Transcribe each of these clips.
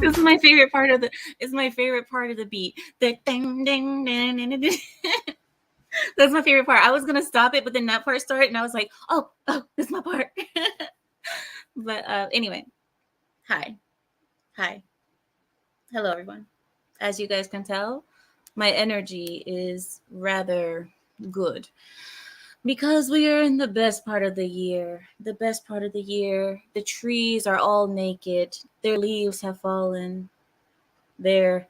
This is my favorite part of the. It's my favorite part of the beat. The ding ding ding ding ding. That's my favorite part. I was gonna stop it, but then that part started, and I was like, "Oh, this is my part." But anyway, hi, hi, hello, everyone. As you guys can tell, my energy is rather good because we are in the best part of the year. The best part of the year. The trees are all naked. Their leaves have fallen. Their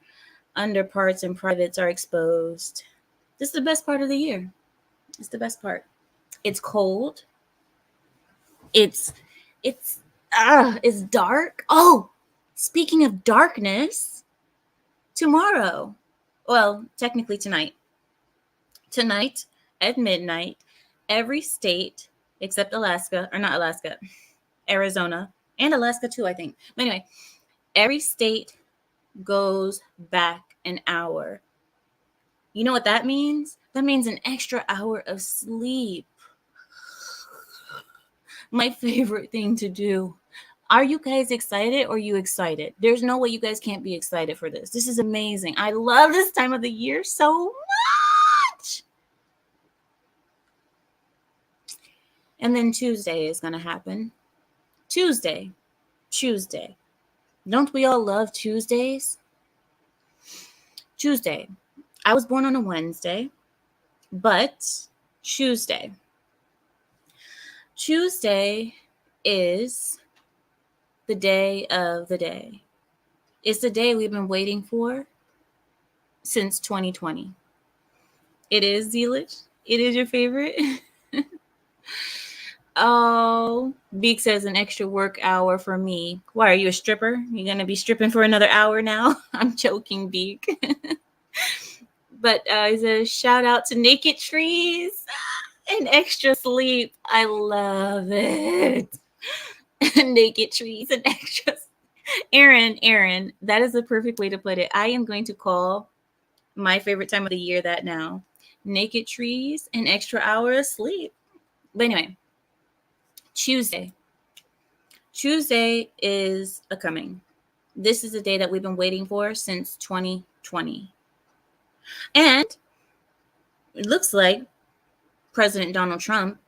underparts and privates are exposed. This is the best part of the year. It's the best part. It's cold. It's it's dark. Oh, speaking of darkness, tomorrow. Well, technically tonight. Tonight at midnight, every state except Alaska, or not Alaska, Arizona, and Alaska too, I think. But anyway, every state goes back an hour. You know what that means? That means an extra hour of sleep. My favorite thing to do. Are you guys excited or are you excited? There's no way you guys can't be excited for this. This is amazing. I love this time of the year so much. And then Tuesday is going to happen. Tuesday. Don't we all love Tuesdays? Tuesday. I was born on a Wednesday, but Tuesday. Tuesday is the day of the day. It's the day we've been waiting for since 2020. It is Zealish. It is your favorite. Oh, Beak says an extra work hour for me. Why, are you a stripper? You gonna be stripping for another hour now? I'm joking, Beak. But he says shout out to Naked Trees and extra sleep. I love it. Naked trees and extras. Aaron, that is the perfect way to put it. I am going to call my favorite time of the year that now. Naked trees and extra hour of sleep. But anyway, Tuesday. Tuesday is a coming. This is a day that we've been waiting for since 2020. And it looks like President Donald Trump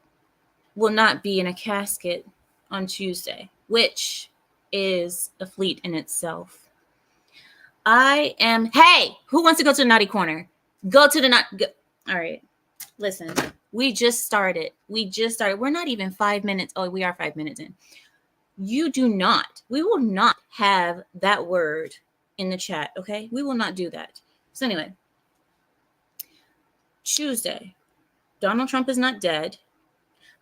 will not be in a casket on Tuesday, which is a fleet in itself. Hey, who wants to go to the naughty corner? Go to the all right. Listen, we just started. We're not even 5 minutes. Oh, we are 5 minutes in. We will not have that word in the chat, okay? We will not do that. So anyway, Tuesday, Donald Trump is not dead.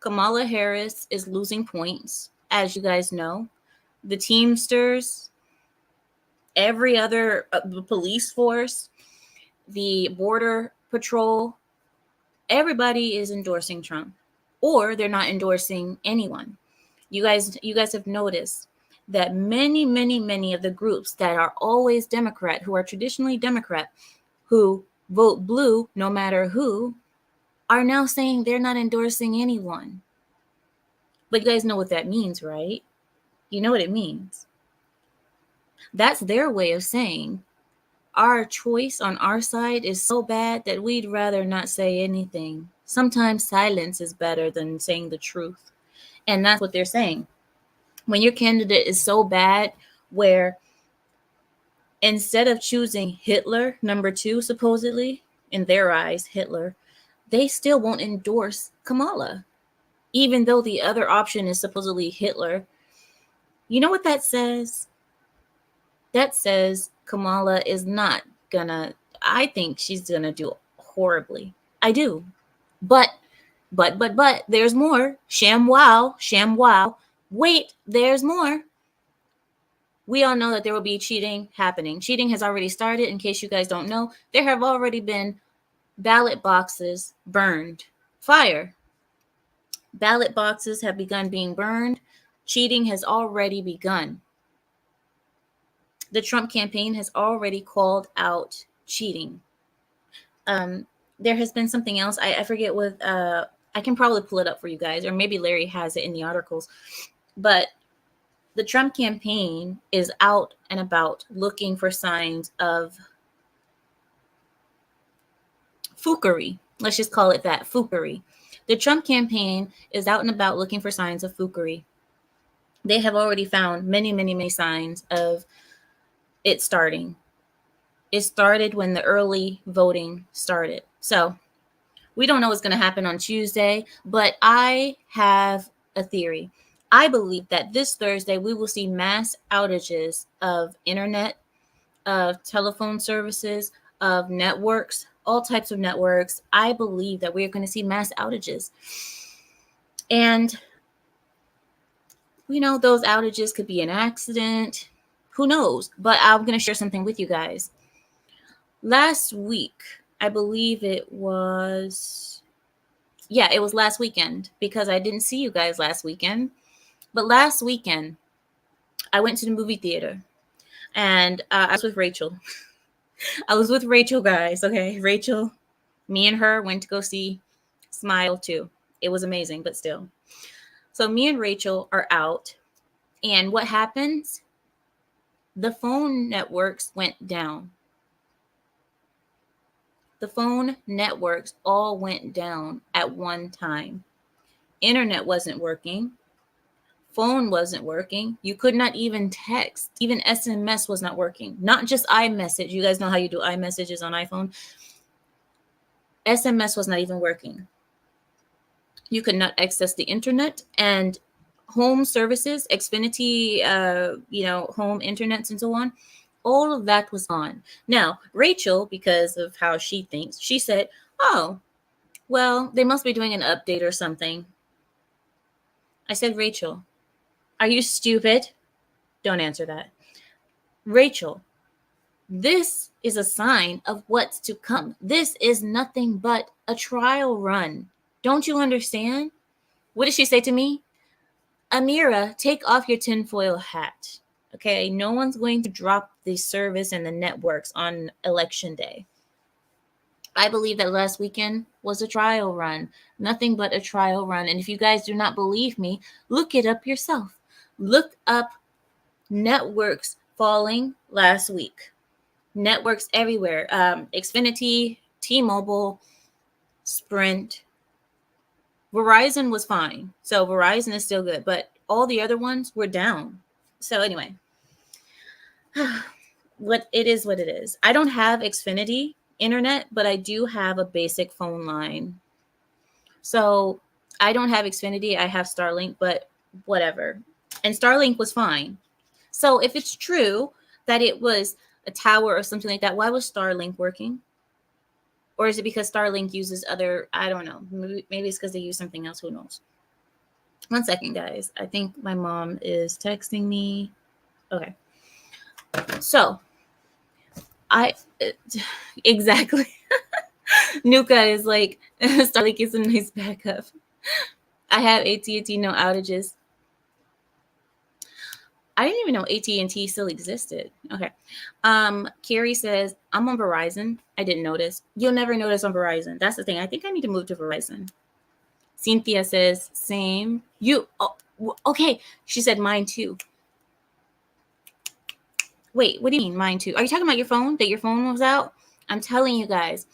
Kamala Harris is losing points, as you guys know. The Teamsters, every other police force, the Border Patrol, everybody is endorsing Trump, or they're not endorsing anyone. You guys have noticed that many of the groups that are always Democrat, who are traditionally Democrat, who vote blue no matter who, are now saying they're not endorsing anyone. But you guys know what that means, right? You know what it means. That's their way of saying our choice on our side is so bad that we'd rather not say anything. Sometimes silence is better than saying the truth. And that's what they're saying. When your candidate is so bad, where instead of choosing Hitler, number 2, supposedly, in their eyes, Hitler, they still won't endorse Kamala, even though the other option is supposedly Hitler. You know what that says? That says Kamala is not gonna, I think she's gonna do horribly. I do. But, there's more. Sham wow. Wait, there's more. We all know that there will be cheating happening. Cheating has already started. In case you guys don't know, there have already been ballot boxes burned. Fire. Ballot boxes have begun being burned. Cheating has already begun. The Trump campaign has already called out cheating. There has been something else. I forget what, I can probably pull it up for you guys, or maybe Larry has it in the articles. But The Trump campaign is out and about looking for signs of foolery. Let's just call it that, foolery. The Trump campaign is out and about looking for signs of foolery. They have already found many, many, many signs of it starting. It started when the early voting started. So we don't know what's going to happen on Tuesday, but I have a theory. I believe that this Thursday we will see mass outages of internet, of telephone services, of networks, all types of networks. I believe that we're going to see mass outages. And, those outages could be an accident. Who knows? But I'm going to share something with you guys. Last week, I believe it was last weekend, because I didn't see you guys last weekend. But last weekend, I went to the movie theater, and I was with Rachel. I was with Rachel, guys. Okay, Rachel, me and her went to go see Smile 2. It was amazing, but still. So me and Rachel are out, and what happens? The phone networks went down. The phone networks all went down at one time. Internet wasn't working. Phone wasn't working. You could not even text. Even SMS was not working. Not just iMessage. You guys know how you do iMessages on iPhone. SMS was not even working. You could not access the internet, and home services, Xfinity, home internets and so on. All of that was on. Now, Rachel, because of how she thinks, she said, oh, well, they must be doing an update or something. I said, Rachel, are you stupid? Don't answer that. Rachel, this is a sign of what's to come. This is nothing but a trial run. Don't you understand? What did she say to me? Amira, take off your tinfoil hat. Okay, no one's going to drop the service and the networks on election day. I believe that last weekend was a trial run, nothing but a trial run. And if you guys do not believe me, look it up yourself. Look up networks falling last week. Networks everywhere. Xfinity, T-Mobile, Sprint. Verizon was fine. So Verizon is still good, but all the other ones were down. So anyway, what it is. I don't have Xfinity internet, but I do have a basic phone line. So I don't have Xfinity. I have Starlink, but whatever. And Starlink was fine. So if it's true that it was a tower or something like that, why was Starlink working? Or is it because Starlink uses other, I don't know. Maybe it's because they use something else. Who knows? One second, guys. I think my mom is texting me. Okay. So, exactly. Nuka is like, Starlink is a nice backup. I have AT&T, no outages. I didn't even know AT&T still existed. Okay. Carrie says, I'm on Verizon. I didn't notice. You'll never notice on Verizon. That's the thing. I think I need to move to Verizon. Cynthia says, same. Okay. She said mine too. Wait, what do you mean mine too? Are you talking about your phone? That your phone was out? I'm telling you guys,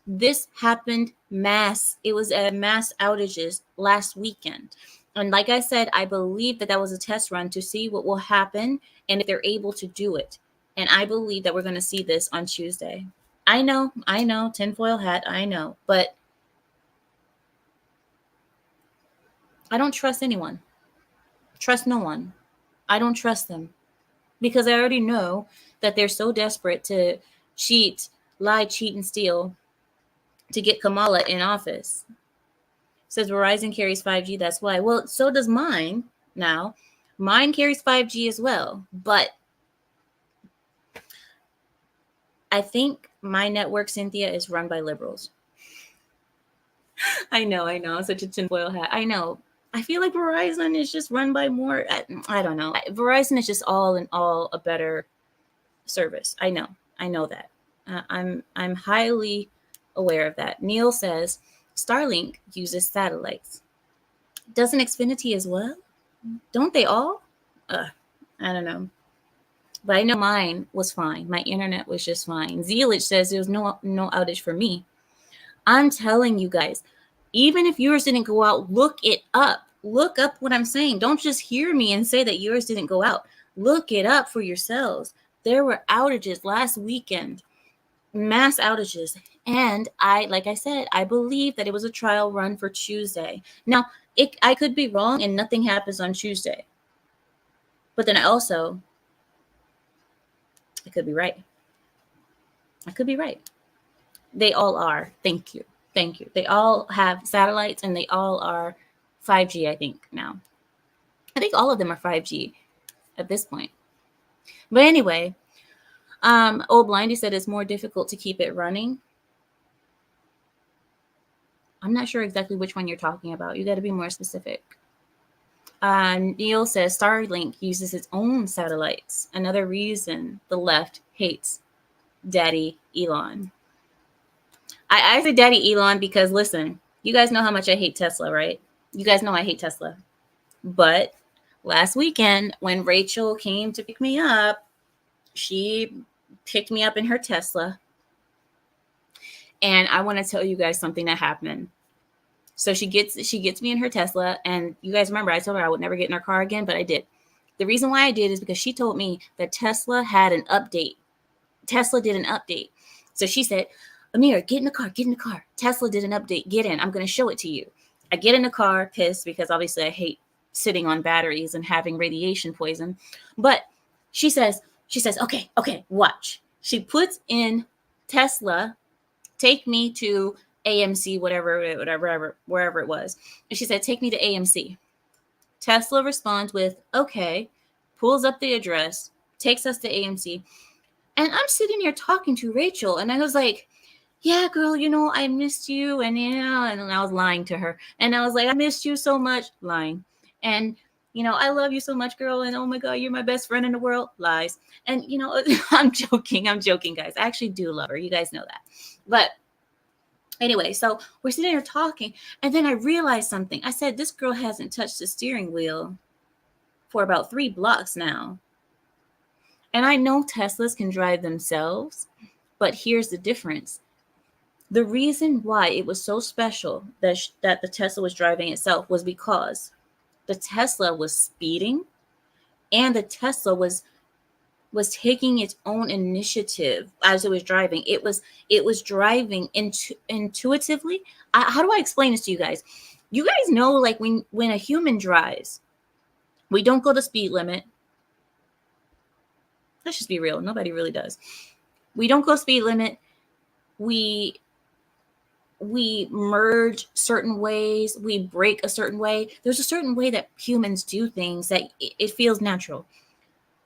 this happened mass. It was mass outages last weekend. And like I said, I believe that was a test run to see what will happen and if they're able to do it. And I believe that we're going to see this on Tuesday. I know, tinfoil hat, I know. But I don't trust anyone. Trust no one. I don't trust them. Because I already know that they're so desperate to cheat, lie, cheat, and steal to get Kamala in office. Says Verizon carries 5G, that's why. Well, so does mine now. Mine carries 5G as well. But I think my network, Cynthia, is run by liberals. I know. Such a tinfoil hat. I know. I feel like Verizon is just run by more. I don't know. Verizon is just all in all a better service. I know that. I'm highly aware of that. Neil says Starlink uses satellites. Doesn't Xfinity as well? Don't they all? I don't know. But I know mine was fine. My internet was just fine. Zealage says there was no outage for me. I'm telling you guys, even if yours didn't go out, look it up. Look up what I'm saying. Don't just hear me and say that yours didn't go out. Look it up for yourselves. There were outages last weekend, mass outages. And like I said, I believe that it was a trial run for Tuesday. Now, I could be wrong and nothing happens on Tuesday. But then I could be right. I could be right. They all are. Thank you. Thank you. They all have satellites and they all are 5G, I think, now. I think all of them are 5G at this point. But anyway, Old Blindy said it's more difficult to keep it running. I'm not sure exactly which one you're talking about. You got to be more specific. Neil says Starlink uses its own satellites. Another reason the left hates Daddy Elon. I say Daddy Elon because, listen, you guys know how much I hate Tesla, right? You guys know I hate Tesla. But last weekend, when Rachel came to pick me up, she picked me up in her Tesla. And I want to tell you guys something that happened. So she gets me in her Tesla, and you guys remember I told her I would never get in her car again, but I did. The reason why I did is because she told me that Tesla had an update. Tesla did an update. So she said, Amir, get in the car. Tesla did an update. Get in. I'm going to show it to you. I get in the car, pissed, because obviously I hate sitting on batteries and having radiation poison. But she says, okay, watch. She puts in Tesla, take me to AMC, wherever it was. And she said, take me to AMC. Tesla responds with, okay, pulls up the address, takes us to AMC. And I'm sitting here talking to Rachel, and I was like, yeah, girl, I missed you. And, and I was lying to her. And I was like, I missed you so much. Lying. And, I love you so much, girl. And, oh, my God, you're my best friend in the world. Lies. And, I'm joking, guys. I actually do love her. You guys know that. But anyway, so we're sitting here talking. And then I realized something. I said, this girl hasn't touched the steering wheel for about 3 blocks now. And I know Teslas can drive themselves. But here's the difference. The reason why it was so special that the Tesla was driving itself was because the Tesla was speeding, and the Tesla was taking its own initiative as it was driving. It was driving intuitively. How do I explain this to you guys? You guys know, like when a human drives, we don't go the speed limit. Let's just be real. Nobody really does. We don't go speed limit. We merge certain ways, we brake a certain way. There's a certain way that humans do things that it feels natural.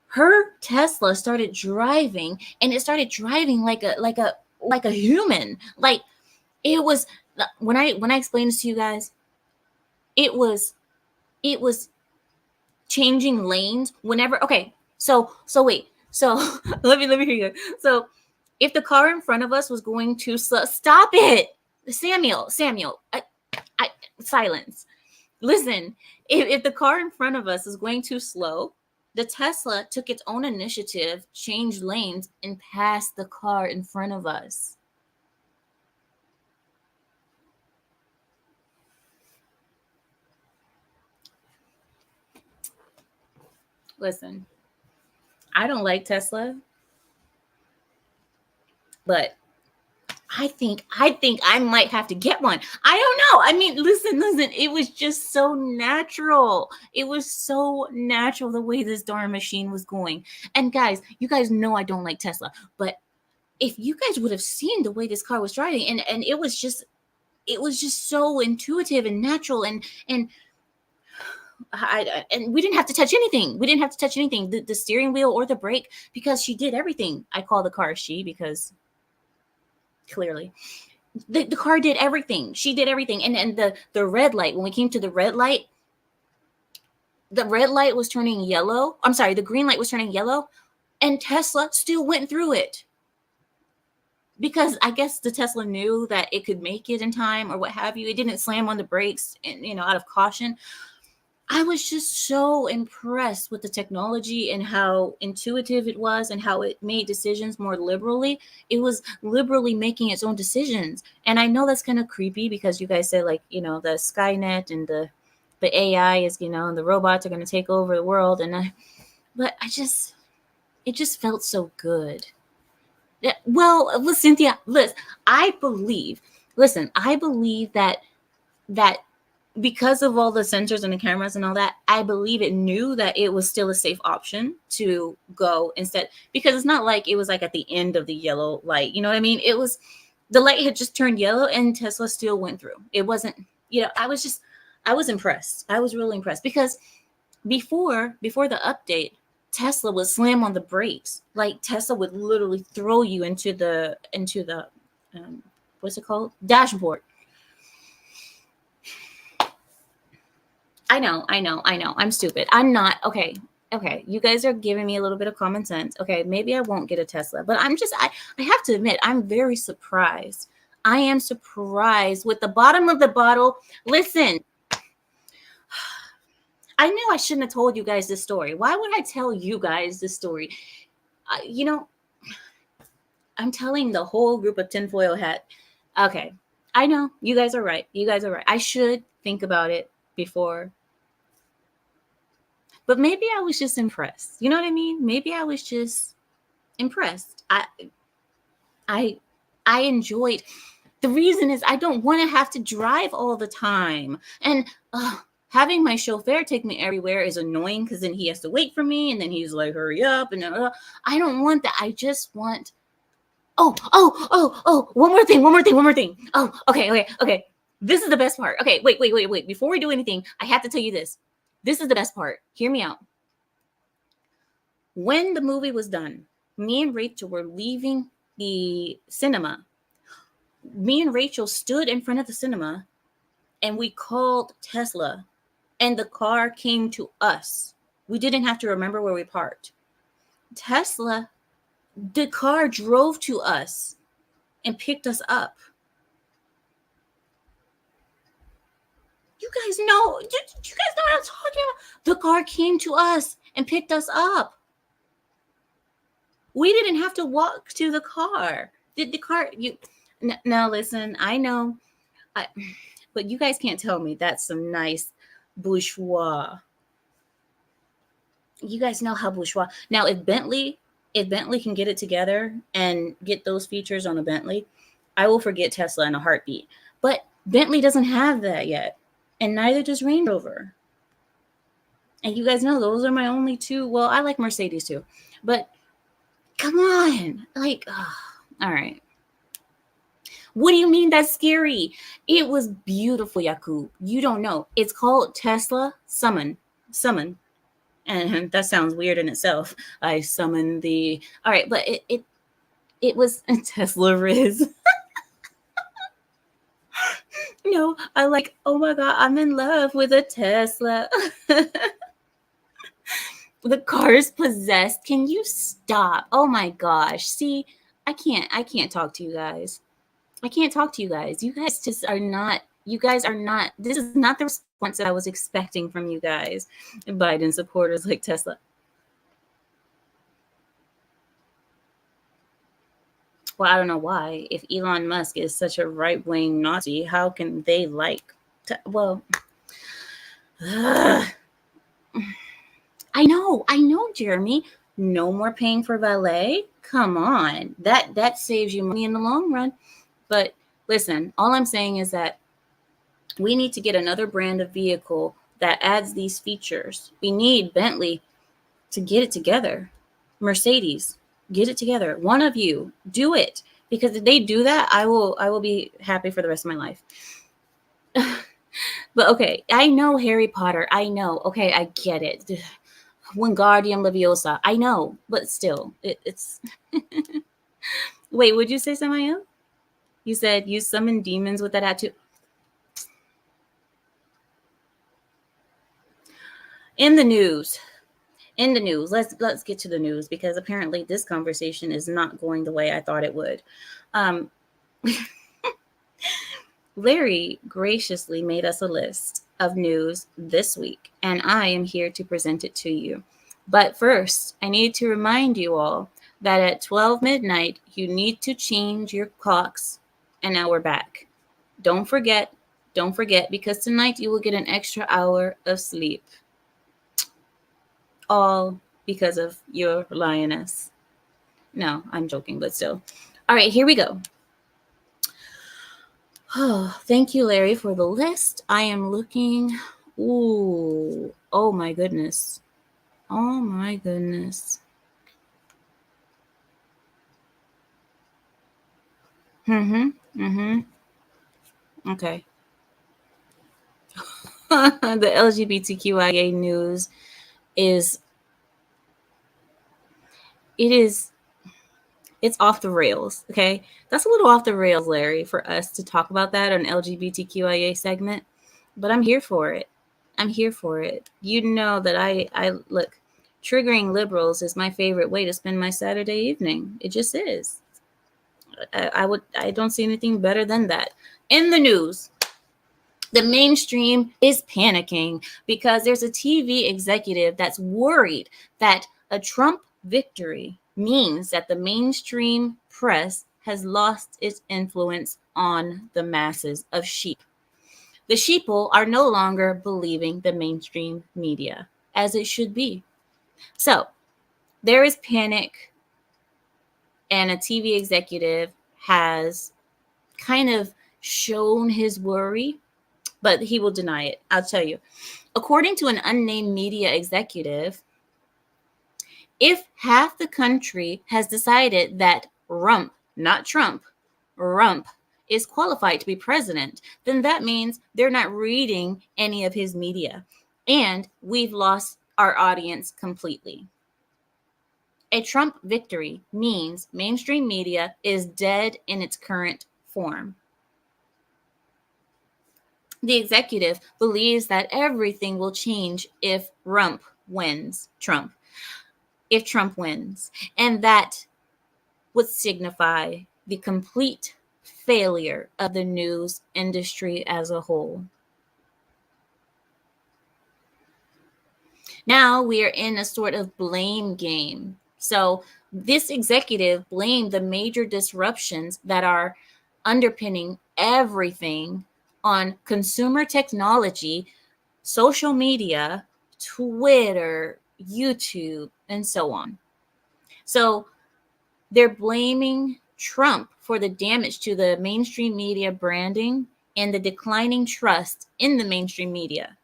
Her Tesla started driving, and it started driving like a human. Like, it was, when I explain this to you guys, it was changing lanes whenever. Okay, so wait. So let me hear you. So if the car in front of us was going too slow, stop it. Samuel, silence. Listen, if the car in front of us is going too slow, the Tesla took its own initiative, changed lanes, and passed the car in front of us. Listen, I don't like Tesla, but I think I might have to get one. I don't know. I mean, listen. It was just so natural. It was so natural the way this darn machine was going. And guys, you guys know I don't like Tesla, but if you guys would have seen the way this car was driving, and it was just so intuitive and natural, and we didn't have to touch anything. The steering wheel or the brake, because she did everything. I call the car she because clearly the car did everything. She did everything. And the red light, when we came to the red light was turning yellow. I'm sorry, the green light was turning yellow, and Tesla still went through it, because I guess the Tesla knew that it could make it in time or what have you. It didn't slam on the brakes, and out of caution. I was just so impressed with the technology and how intuitive it was and how it made decisions more liberally. It was liberally making its own decisions. And I know that's kind of creepy because you guys said, like, the Skynet and the AI is, and the robots are going to take over the world. But it just felt so good. Yeah, well, listen, Cynthia, I believe that because of all the sensors and the cameras and all that, I believe it knew that it was still a safe option to go instead, because it's not like it was like at the end of the yellow light. You know what I mean? It was, the light had just turned yellow and Tesla still went through. It wasn't, I was impressed. I was really impressed because before the update, Tesla would slam on the brakes. Like Tesla would literally throw you into the what's it called? Dashboard. I know. I'm stupid. I'm not. Okay. Okay. You guys are giving me a little bit of common sense. Okay. Maybe I won't get a Tesla, but I have to admit, I'm very surprised. I am surprised with the bottom of the bottle. Listen, I knew I shouldn't have told you guys this story. Why would I tell you guys this story? You know, I'm telling the whole group of tinfoil hat. Okay. I know. You guys are right. I should think about it before. But maybe I was just impressed. You know what I mean? Maybe I was just impressed. I I enjoyed. The reason is I don't want to have to drive all the time. And having my chauffeur take me everywhere is annoying because then he has to wait for me and then he's like, hurry up. And I don't want that. I just want. Oh, one more thing. Oh, okay. This is the best part. Okay, wait. Before we do anything, I have to tell you this. This is the best part. Hear me out. When the movie was done, me and Rachel were leaving the cinema. Me and Rachel stood in front of the cinema and we called Tesla and the car came to us. We didn't have to remember where we parked. Tesla, the car drove to us and picked us up. You guys know what I'm talking about? The car came to us and picked us up. We didn't have to walk to the car. Did the car now listen, I know, but you guys can't tell me that's some nice bourgeois. You guys know how bourgeois. Now, if Bentley can get it together and get those features on a Bentley, I will forget Tesla in a heartbeat. But Bentley doesn't have that yet, and neither does Range Rover. And you guys know those are my only two. Well, I like Mercedes too, but come on, all right. What do you mean that's scary? It was beautiful, Yakub. You don't know. It's called Tesla Summon. And that sounds weird in itself. I summon the. All right, but it was Tesla Riz. No, I like. Oh my god, I'm in love with a Tesla. The car is possessed. Can you stop? Oh my gosh. See, I can't talk to you guys. I can't talk to you guys. You guys just are not. You guys are not. This is not the response that I was expecting from you guys. Biden supporters like Tesla. Well, I don't know why. If Elon Musk is such a right-wing Nazi, how can they like? Well, I know, Jeremy. No more paying for valet. Come on, that saves you money in the long run. But listen, all I'm saying is that we need to get another brand of vehicle that adds these features. We need Bentley to get it together. Mercedes, get it together. One of you, do it. Because if they do that, I will be happy for the rest of my life. But okay, I know Harry Potter. I know. Okay, I get it. Wingardium Leviosa. I know, but still, it's. Wait, would you say something else? You said you summon demons with that attitude. In the news, let's get to the news because apparently this conversation is not going the way I thought it would. Larry graciously made us a list of news this week, and I am here to present it to you. But first, I need to remind you all that at 12 midnight, you need to change your clocks, and now we're back. Don't forget, don't forget, because tonight you will get an extra hour of sleep. All because of your lioness. No, I'm joking, but still. All right, here we go. Oh, thank you, Larry, for the list. I am looking. Ooh, oh my goodness. Oh my goodness. Mm-hmm. Mm-hmm. Okay. The LGBTQIA news is it is it's off the rails. Okay. That's a little off the rails, Larry, for us to talk about that on LGBTQIA segment. But I'm here for it. I'm here for it. You know that I look, triggering liberals is my favorite way to spend my Saturday evening. It just is. I don't see anything better than that. In the news, the mainstream is panicking because there's a TV executive that's worried that a Trump victory means that the mainstream press has lost its influence on the masses of sheep. The sheeple are no longer believing the mainstream media as it should be. So there is panic, and a TV executive has kind of shown his worry, but he will deny it. I'll tell you. According to an unnamed media executive, if half the country has decided that Rump, not Trump, Rump is qualified to be president, then that means they're not reading any of his media. And we've lost our audience completely. A Trump victory means mainstream media is dead in its current form. The executive believes that everything will change if Rump wins Trump. If Trump wins. And that would signify the complete failure of the news industry as a whole. Now we are in a sort of blame game. So this executive blamed the major disruptions that are underpinning everything on consumer technology, social media, Twitter, YouTube, and so on. So they're blaming Trump for the damage to the mainstream media branding and the declining trust in the mainstream media.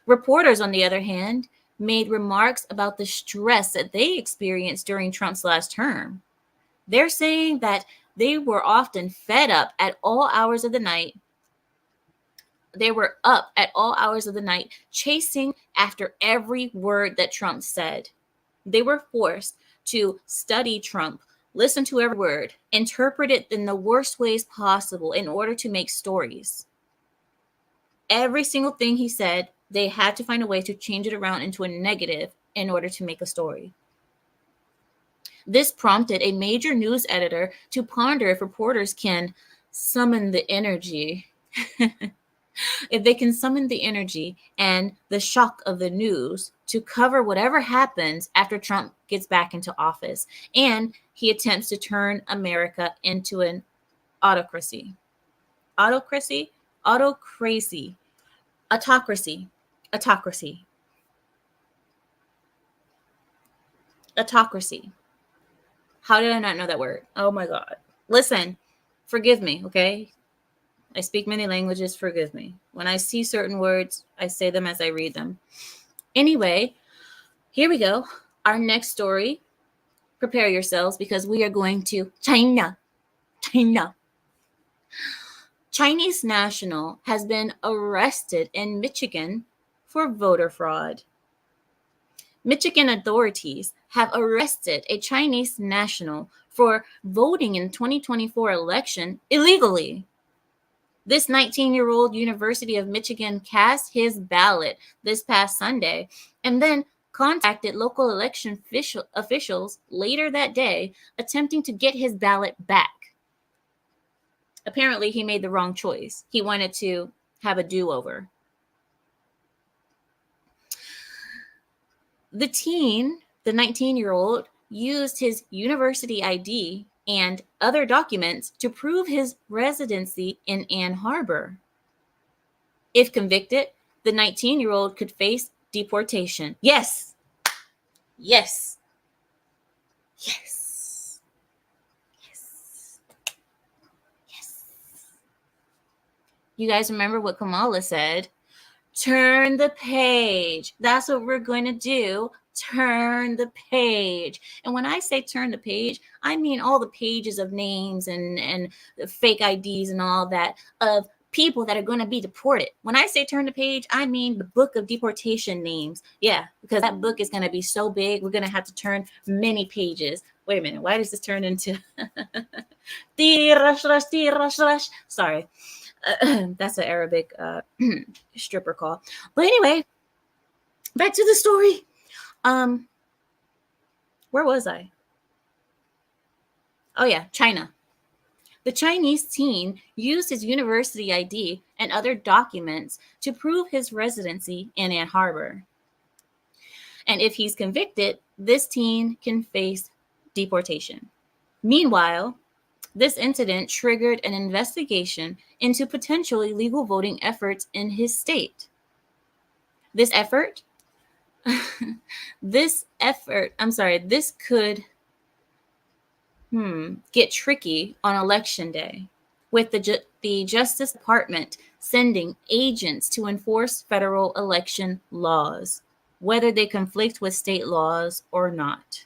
Reporters, on the other hand, made remarks about the stress that they experienced during Trump's last term. They're saying that they were often fed up at all hours of the night. They were up at all hours of the night, chasing after every word that Trump said. They were forced to study Trump, listen to every word, interpret it in the worst ways possible in order to make stories. Every single thing he said, they had to find a way to change it around into a negative in order to make a story. This prompted a major news editor to ponder if reporters can summon the energy. If they can summon the energy and the shock of the news to cover whatever happens after Trump gets back into office and he attempts to turn America into an autocracy. Autocracy? Autocracy. Autocracy. Autocracy. Autocracy. How did I not know that word? Oh my God. Listen, forgive me, okay? I speak many languages, forgive me. When I see certain words, I say them as I read them. Anyway, here we go. Our next story. Prepare yourselves because we are going to China. China. Chinese national has been arrested in Michigan for voter fraud. Michigan authorities have arrested a Chinese national for voting in 2024 election illegally. This 19-year-old University of Michigan cast his ballot this past Sunday and then contacted local election officials later that day, attempting to get his ballot back. Apparently, he made the wrong choice. He wanted to have a do-over. The 19-year-old, used his university ID and other documents to prove his residency in Ann Arbor. If convicted, the 19-year-old could face deportation. Yes. Yes. Yes. Yes. Yes. You guys remember what Kamala said? Turn the page. That's what we're going to do. Turn the page. And when I say turn the page, I mean all the pages of names and fake IDs and all that of people that are going to be deported. When I say turn the page, I mean the book of deportation names. Yeah, because that book is going to be so big, we're going to have to turn many pages. Wait a minute, why does this turn into sorry. That's an Arabic stripper call. But anyway, back to the story. Where was I? Oh yeah, China. The Chinese teen used his university ID and other documents to prove his residency in Ann Arbor. And if he's convicted, this teen can face deportation. Meanwhile, this incident triggered an investigation into potential illegal voting efforts in his state. This could get tricky on election day, with the Justice Department sending agents to enforce federal election laws, whether they conflict with state laws or not.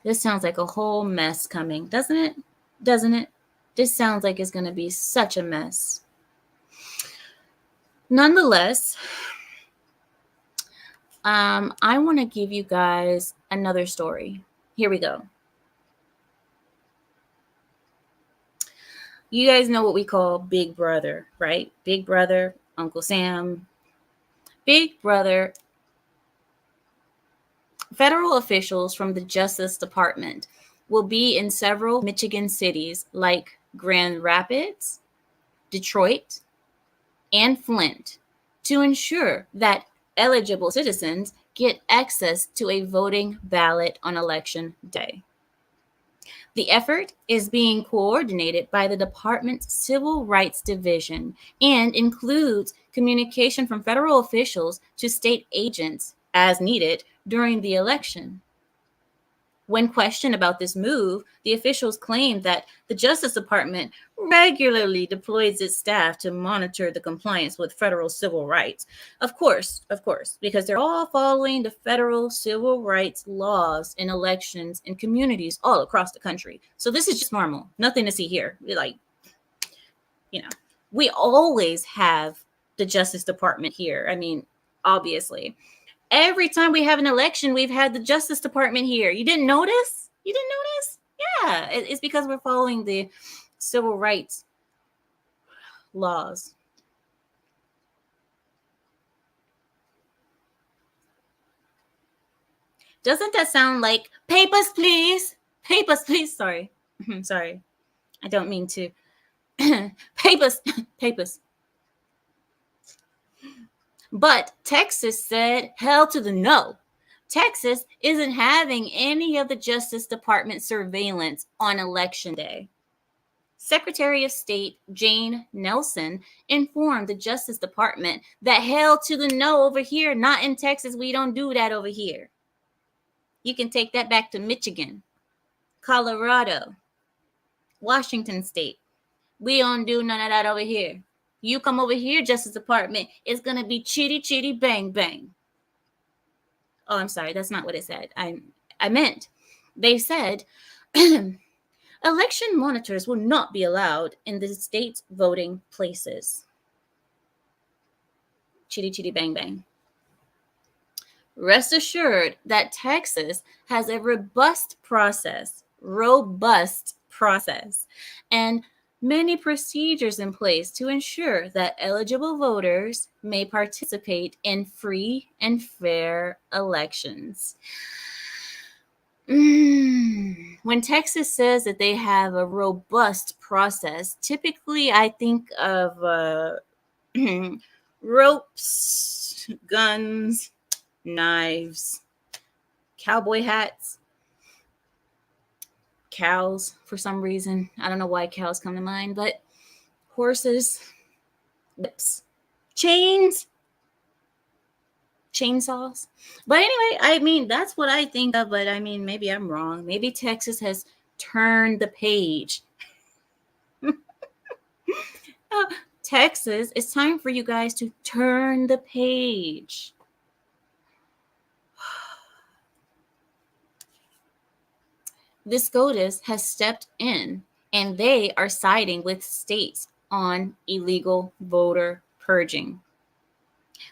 This sounds like a whole mess coming, doesn't it? Doesn't it? This sounds like it's going to be such a mess. Nonetheless, I want to give you guys another story. Here we go. You guys know what we call Big Brother, right? Big Brother, Uncle Sam. Big Brother. Federal officials from the Justice Department will be in several Michigan cities like Grand Rapids, Detroit, and Flint to ensure that eligible citizens get access to a voting ballot on election day. The effort is being coordinated by the department's Civil Rights Division and includes communication from federal officials to state agents as needed during the election. When questioned about this move, the officials claimed that the Justice Department regularly deploys its staff to monitor the compliance with federal civil rights. Of course, because they're all following the federal civil rights laws in elections in communities all across the country. So this is just normal. Nothing to see here. We always have the Justice Department here. I mean, obviously. Every time we have an election, we've had the Justice Department here. You didn't notice? You didn't notice? Yeah, it's because we're following the civil rights laws. Doesn't that sound like papers, please? Papers, please. Sorry. Sorry. I don't mean to. Papers. But Texas said hell to the no. Texas isn't having any of the Justice Department surveillance on election day. Secretary of State Jane Nelson informed the Justice Department that hell to the no over here, not in Texas. We don't do that over here. You can take that back to Michigan, Colorado, Washington State. We don't do none of that over here. You come over here, Justice Department, it's going to be chitty, chitty, bang, bang. Oh, I'm sorry. That's not what it said. I meant they said election monitors will not be allowed in the state's voting places. Chitty, chitty, bang, bang. Rest assured that Texas has a robust process, and many procedures in place to ensure that eligible voters may participate in free and fair elections. When Texas says that they have a robust process, typically I think of ropes guns, knives, cowboy hats, cows for some reason. I don't know why cows come to mind, but horses, whips, chains, chainsaws. But anyway, I mean, that's what I think of, but I mean, maybe I'm wrong. Maybe Texas has turned the page. Texas, it's time for you guys to turn the page. The SCOTUS has stepped in and they are siding with states on illegal voter purging.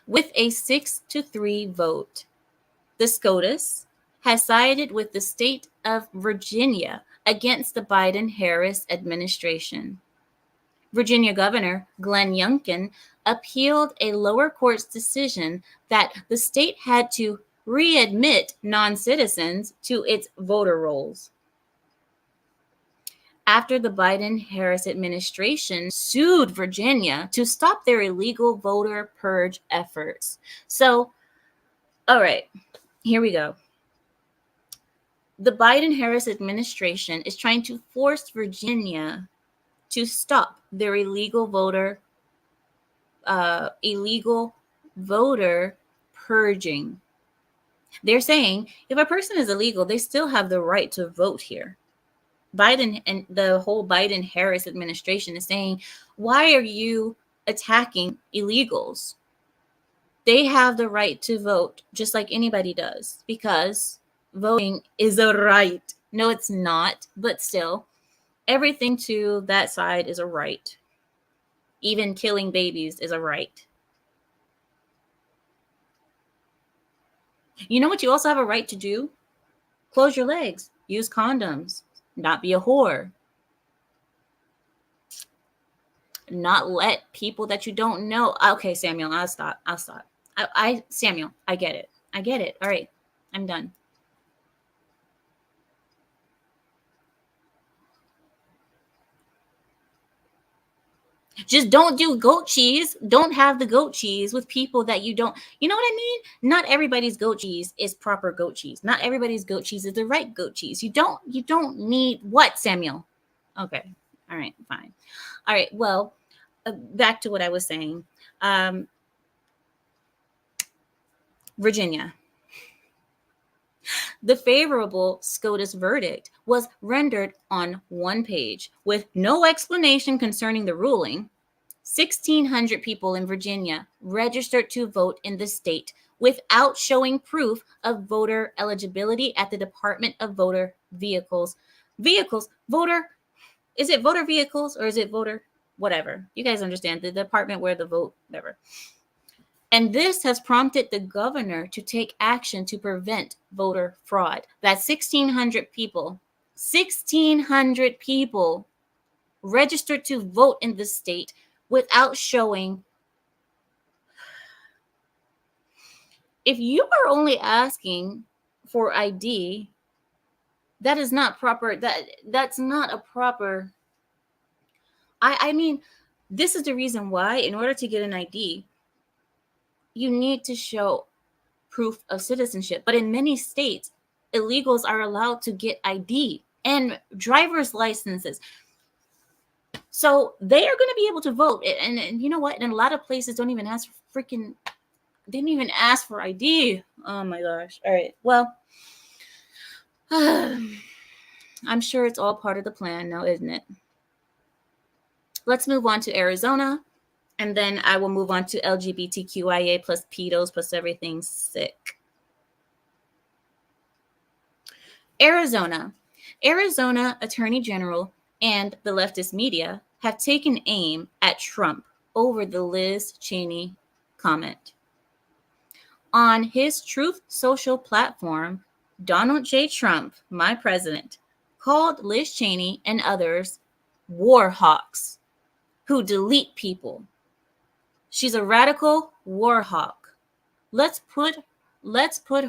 With a 6-3 vote, the SCOTUS has sided with the state of Virginia against the Biden-Harris administration. Virginia Governor Glenn Youngkin appealed a lower court's decision that the state had to readmit non-citizens to its voter rolls. After the Biden-Harris administration sued Virginia to stop their illegal voter purge efforts. So, all right, here we go. The Biden-Harris administration is trying to force Virginia to stop their illegal voter purging. They're saying if a person is illegal, they still have the right to vote here. Biden and the whole Biden-Harris administration is saying, why are you attacking illegals? They have the right to vote just like anybody does because voting is a right. No, it's not, but still, everything to that side is a right. Even killing babies is a right. You know what you also have a right to do? Close your legs, use condoms, not be a whore, not let people that you don't know. Okay, Samuel, I'll stop. Samuel, I get it. All right, I'm done. Just don't do goat cheese. Don't have the goat cheese with people that you don't. You know what I mean? Not everybody's goat cheese is proper goat cheese. Not everybody's goat cheese is the right goat cheese. You don't need what, Samuel? Okay. All right, fine. All right. Well, back to what I was saying. Virginia. The favorable SCOTUS verdict was rendered on one page with no explanation concerning the ruling. 1,600 people in Virginia registered to vote in the state without showing proof of voter eligibility at the Department of Voter Vehicles. Is it voter vehicles or is it voter? Whatever. You guys understand. The department where the vote, whatever. And this has prompted the governor to take action to prevent voter fraud. That's 1,600 people. 1,600 people registered to vote in the state without showing. If you are only asking for ID, that is not proper. That's not a proper. I mean, this is the reason why, in order to get an ID, you need to show proof of citizenship. But in many states, illegals are allowed to get ID and driver's licenses. So they are going to be able to vote. And you know what? And a lot of places don't even ask for they didn't even ask for ID. Oh my gosh. All right. Well, I'm sure it's all part of the plan now, isn't it? Let's move on to Arizona. And then I will move on to LGBTQIA plus pedos plus everything sick. Arizona Attorney General and the leftist media have taken aim at Trump over the Liz Cheney comment. On his Truth Social platform, Donald J. Trump, my president, called Liz Cheney and others war hawks who delete people. She's a radical war hawk. Let's put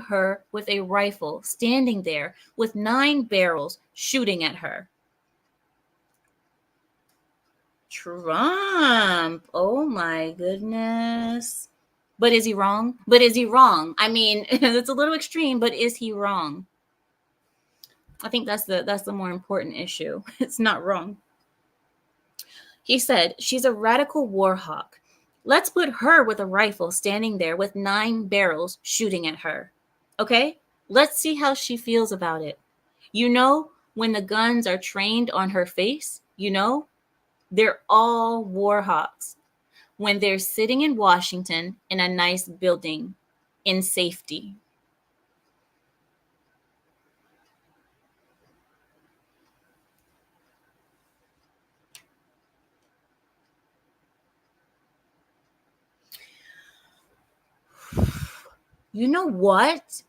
her with a rifle standing there with 9 barrels shooting at her. Trump. Oh my goodness. But is he wrong? But is he wrong? I mean, it's a little extreme, but is he wrong? I think that's the more important issue. It's not wrong. He said, she's a radical war hawk. Let's put her with a rifle standing there with 9 barrels shooting at her. Okay? Let's see how she feels about it. You know, when the guns are trained on her face, you know, they're all war hawks. When they're sitting in Washington in a nice building in safety. You know what?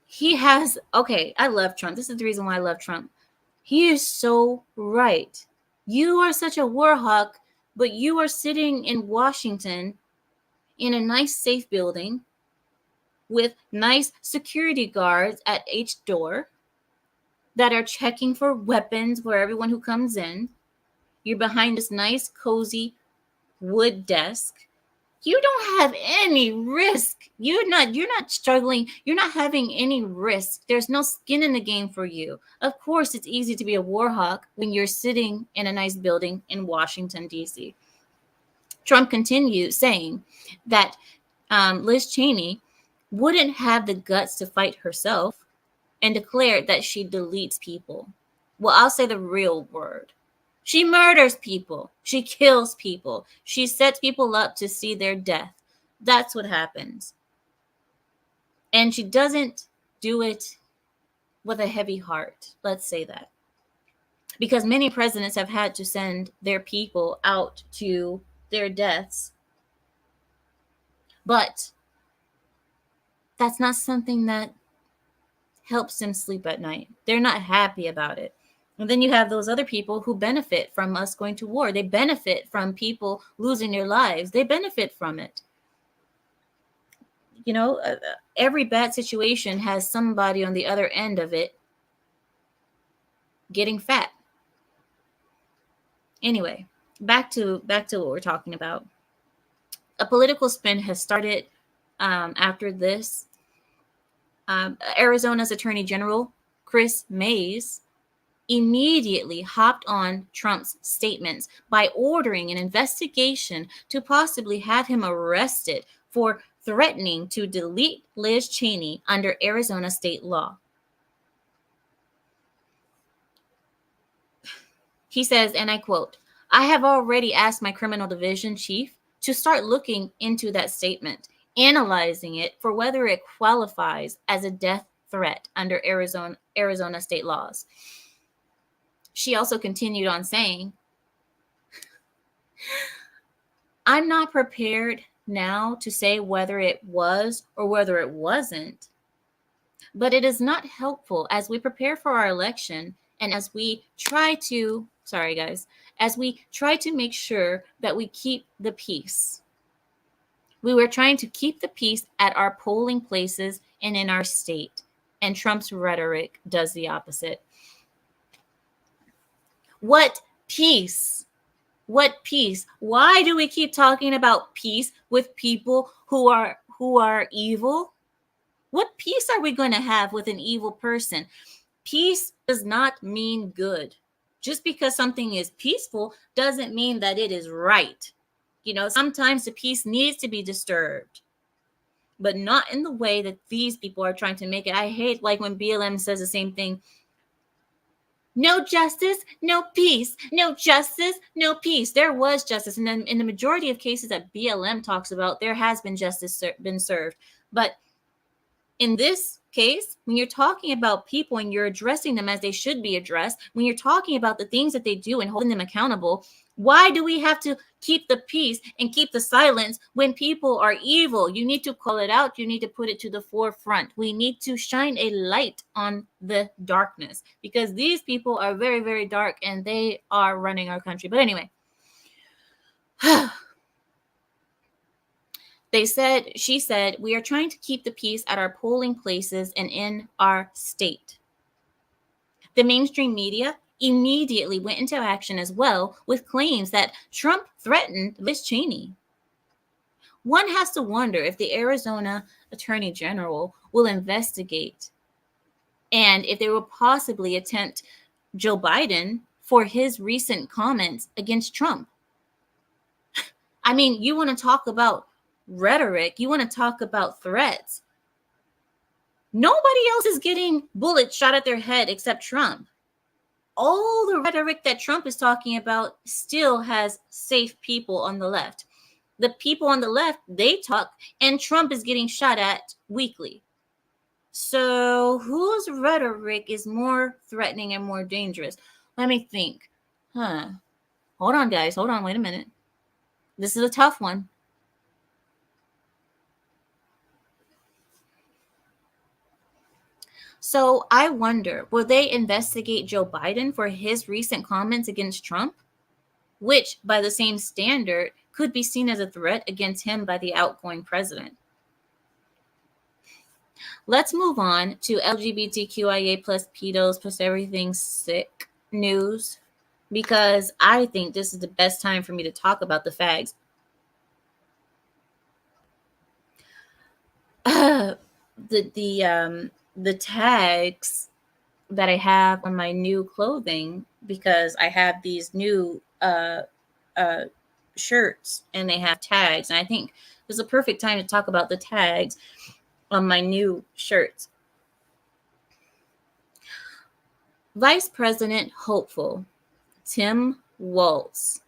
He has, okay, I love Trump. This is the reason why I love Trump. He is so right. You are such a war hawk, but you are sitting in Washington in a nice, safe building with nice security guards at each door that are checking for weapons for everyone who comes in. You're behind this nice, cozy wood desk. You don't have any risk. You're not struggling. You're not having any risk. There's no skin in the game for you. Of course, it's easy to be a war hawk when you're sitting in a nice building in Washington, D.C. Trump continued saying that Liz Cheney wouldn't have the guts to fight herself and declared that she deletes people. Well, I'll say the real word. She murders people. She kills people. She sets people up to see their death. That's what happens. And she doesn't do it with a heavy heart. Let's say that. Because many presidents have had to send their people out to their deaths. But that's not something that helps them sleep at night. They're not happy about it. And then you have those other people who benefit from us going to war. They benefit from people losing their lives. They benefit from it. You know, every bad situation has somebody on the other end of it getting fat. Anyway, back to what we're talking about. A political spin has started after this. Arizona's Attorney General, Chris Mays, immediately hopped on Trump's statements by ordering an investigation to possibly have him arrested for threatening to delete Liz Cheney under Arizona state law. He says, and I quote, "I have already asked my criminal division chief to start looking into that statement, analyzing it for whether it qualifies as a death threat under Arizona state laws." She also continued on saying, "I'm not prepared now to say whether it was or whether it wasn't, but it is not helpful as we prepare for our election and as we try to, as we try to make sure that we keep the peace. We were trying to keep the peace at our polling places and in our state, and Trump's rhetoric does the opposite." What peace? What peace? Why do we keep talking about peace with people who are evil? What peace are we going to have with an evil person? Peace does not mean good. Just because something is peaceful doesn't mean that it is right. You know, sometimes the peace needs to be disturbed, but not in the way that these people are trying to make it. I hate like when BLM says the same thing. No justice, no peace. No justice, no peace. There was justice. And then in the majority of cases that BLM talks about, there has been justice been served. But in this case, when you're talking about people and you're addressing them as they should be addressed, when you're talking about the things that they do and holding them accountable, why do we have to keep the peace and keep the silence when people are evil? You need to call it out. You need to put it to the forefront. We need to shine a light on the darkness because these people are very, very dark and they are running our country. But anyway, she said, "We are trying to keep the peace at our polling places and in our state." The mainstream media immediately went into action as well with claims that Trump threatened Liz Cheney. One has to wonder if the Arizona Attorney General will investigate and if they will possibly attempt Joe Biden for his recent comments against Trump. I mean, you want to talk about rhetoric, you want to talk about threats. Nobody else is getting bullets shot at their head except Trump. All the rhetoric that Trump is talking about still has safe people on the left. The people on the left, they talk, and Trump is getting shot at weekly. So whose rhetoric is more threatening and more dangerous? Let me think. Hold on, guys. Hold on. Wait a minute. This is a tough one. So I wonder, will they investigate Joe Biden for his recent comments against Trump, which, by the same standard, could be seen as a threat against him by the outgoing president? Let's move on to LGBTQIA plus pedos plus everything sick news, because I think this is the best time for me to talk about the fags. The tags that I have on my new clothing, because I have these new shirts and they have tags, and I think this is a perfect time to talk about the tags on my new shirts. Vice President hopeful Tim Walz,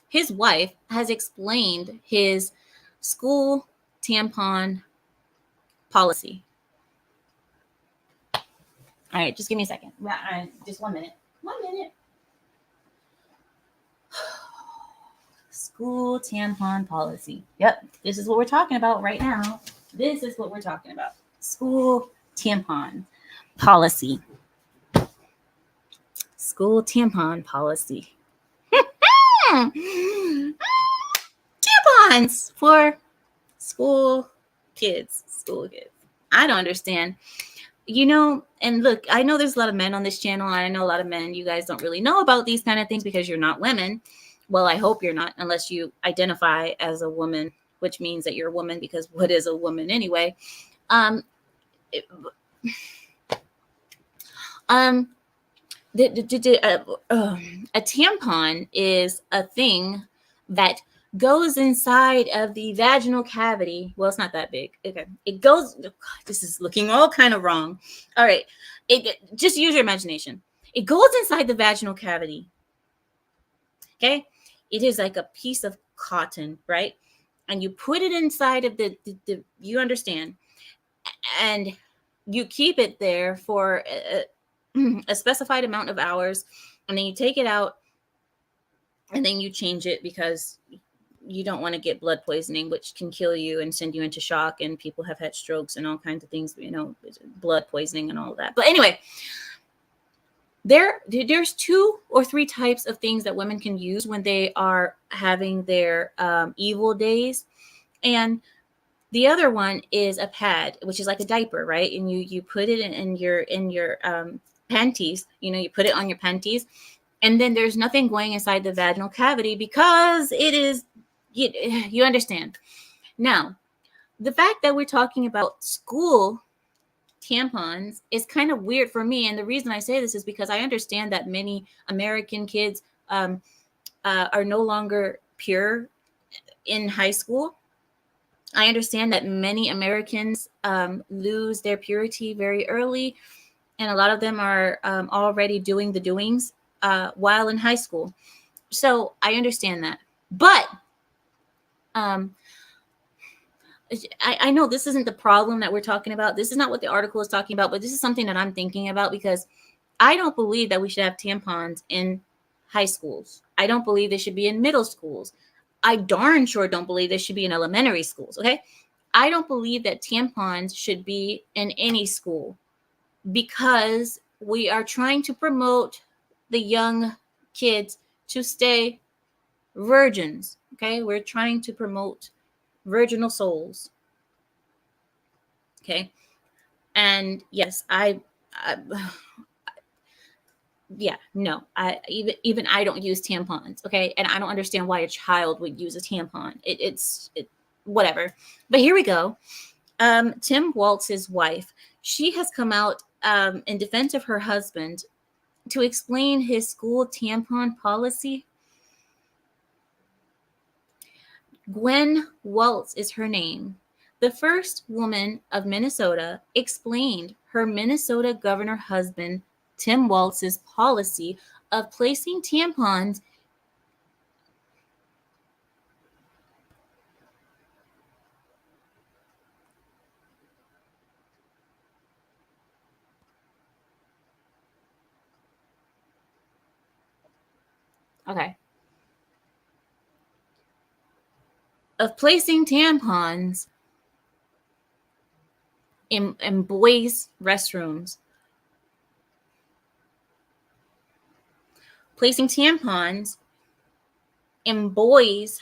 his wife, has explained his school tampon policy. All right, just give me a second. Just 1 minute. 1 minute. School tampon policy. Yep, this is what we're talking about right now. This is what we're talking about. School tampon policy. School tampon policy. Tampons for school kids. School kids. I don't understand. And look, I know there's a lot of men on this channel. I know a lot of men, you guys don't really know about these kind of things because you're not women. Well, I hope you're not, unless you identify as a woman, which means that you're a woman, because what is a woman anyway? A tampon is a thing that goes inside of the vaginal cavity. Well, it's not that big. Okay. It goes, oh God, this is looking all kind of wrong. All right. Just use your imagination. It goes inside the vaginal cavity. Okay. It is like a piece of cotton, right? And you put it inside of the you understand, and you keep it there for a specified amount of hours, and then you take it out, and then you change it because you don't want to get blood poisoning, which can kill you and send you into shock. And people have had strokes and all kinds of things, blood poisoning and all of that. But anyway, there's 2 or 3 types of things that women can use when they are having their evil days. And the other one is a pad, which is like a diaper, right? And you put it in your panties. You put it on your panties, and then there's nothing going inside the vaginal cavity because it is, you understand. Now, the fact that we're talking about school tampons is kind of weird for me. And the reason I say this is because I understand that many American kids are no longer pure in high school. I understand that many Americans lose their purity very early, and a lot of them are already doing the doings while in high school. So I understand that. But I know this isn't the problem that we're talking about. This is not what the article is talking about, but this is something that I'm thinking about, because I don't believe that we should have tampons in high schools. I don't believe they should be in middle schools. I darn sure don't believe they should be in elementary schools, okay? I don't believe that tampons should be in any school, because we are trying to promote the young kids to stay virgins, okay? We're trying to promote virginal souls, okay? And yes, no, even I don't use tampons, okay? And I don't understand why a child would use a tampon. whatever. But here we go. Tim Waltz's wife, she has come out in defense of her husband to explain his school tampon policy. Gwen Waltz is her name. The first woman of Minnesota explained her Minnesota governor husband, Tim Waltz's policy of placing tampons. Okay. Of placing tampons in boys' restrooms. Placing tampons in boys'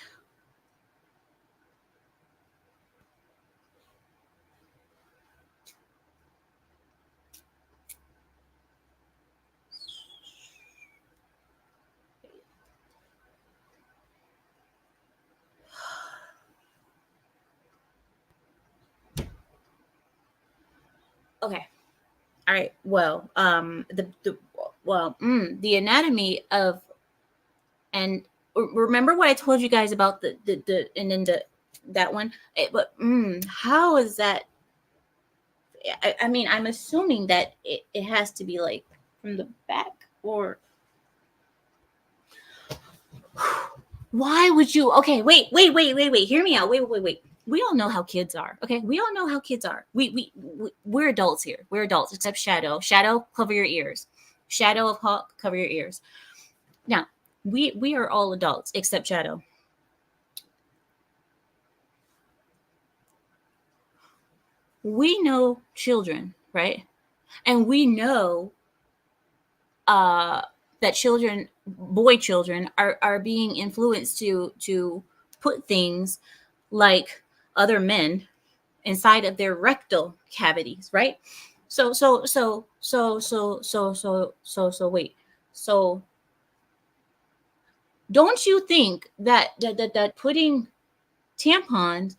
okay. All right. Well, the anatomy of, and remember what I told you guys about the and then that one. But how is that? I mean, I'm assuming that it has to be like from the back, or why would you? Okay, wait. Hear me out. Wait. We all know how kids are. Okay, we all know how kids are. We're adults here. We're adults, except Shadow. Shadow, cover your ears. Shadow of Hawk, cover your ears. Now, we are all adults except Shadow. We know children, right? And we know that children, boy children, are being influenced to put things like other men inside of their rectal cavities, right? So wait. So don't you think that putting tampons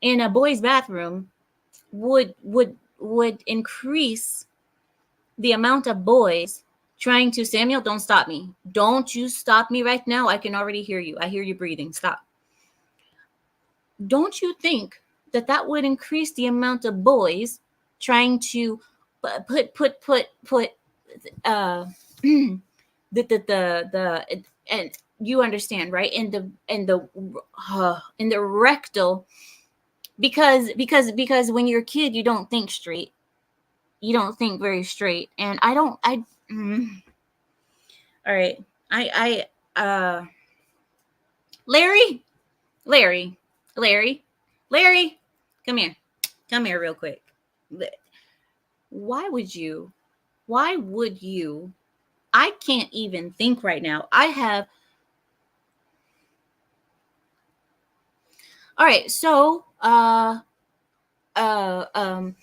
in a boy's bathroom would increase the amount of boys trying to, Samuel, don't stop me. Don't you stop me right now. I can already hear you. I hear you breathing. Stop. Don't you think that would increase the amount of boys trying to put uh the and you understand, right? In the rectal, because when you're a kid you don't think straight. You don't think very straight, and I don't I all right. I Larry, Larry, Larry, Larry, come here. Come here real quick. Why would you? Why would you? I can't even think right now. I have. All right. So, uh, um,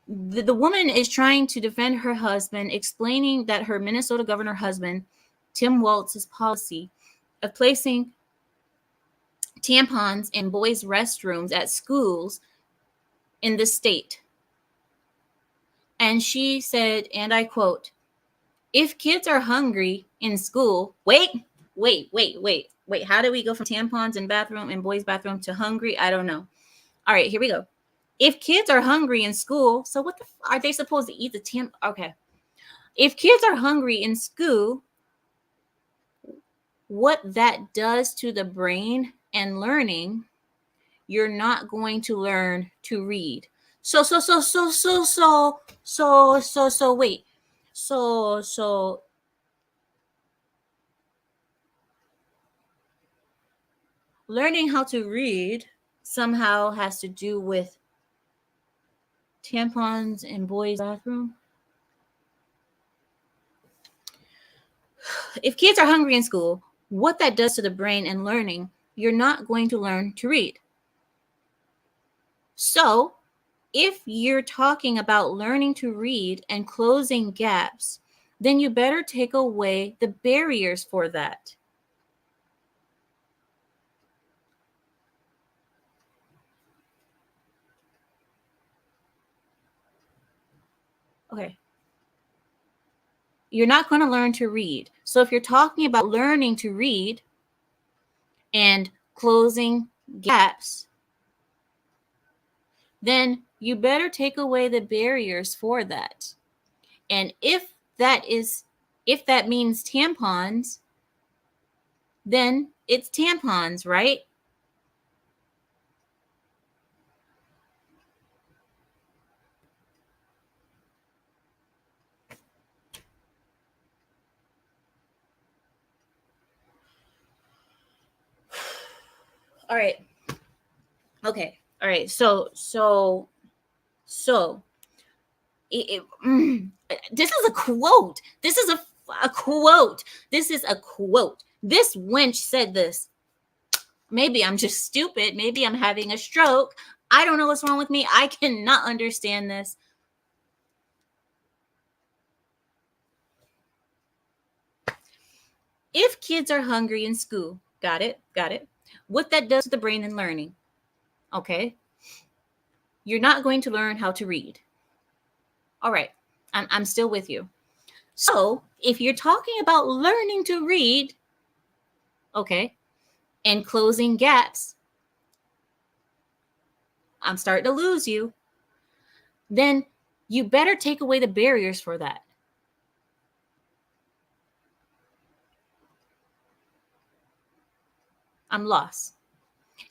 the woman is trying to defend her husband, explaining that her Minnesota governor husband, Tim Waltz's policy of placing tampons in boys' restrooms at schools in the state. And she said, and I quote, if kids are hungry in school, wait, how do we go from tampons in bathroom in boys' bathroom to hungry? I don't know. All right, here we go. If kids are hungry in school, so what are they supposed to eat the Okay. If kids are hungry in school, what that does to the brain and learning, you're not going to learn to read. Wait. So learning how to read somehow has to do with tampons in boys' bathroom. If kids are hungry in school, what that does to the brain and learning, you're not going to learn to read. So, if you're talking about learning to read and closing gaps, then you better take away the barriers for that. Okay. You're not going to learn to read. So if you're talking about learning to read and closing gaps, then you better take away the barriers for that. And if that means tampons, then it's tampons, right? All right. Okay. All right. So this is a quote. This is a quote. This is a quote. This wench said this. Maybe I'm just stupid. Maybe I'm having a stroke. I don't know what's wrong with me. I cannot understand this. If kids are hungry in school, got it. What that does to the brain and learning, okay? You're not going to learn how to read. All right, I'm still with you. So if you're talking about learning to read, okay, and closing gaps, I'm starting to lose you. Then you better take away the barriers for that. I'm lost.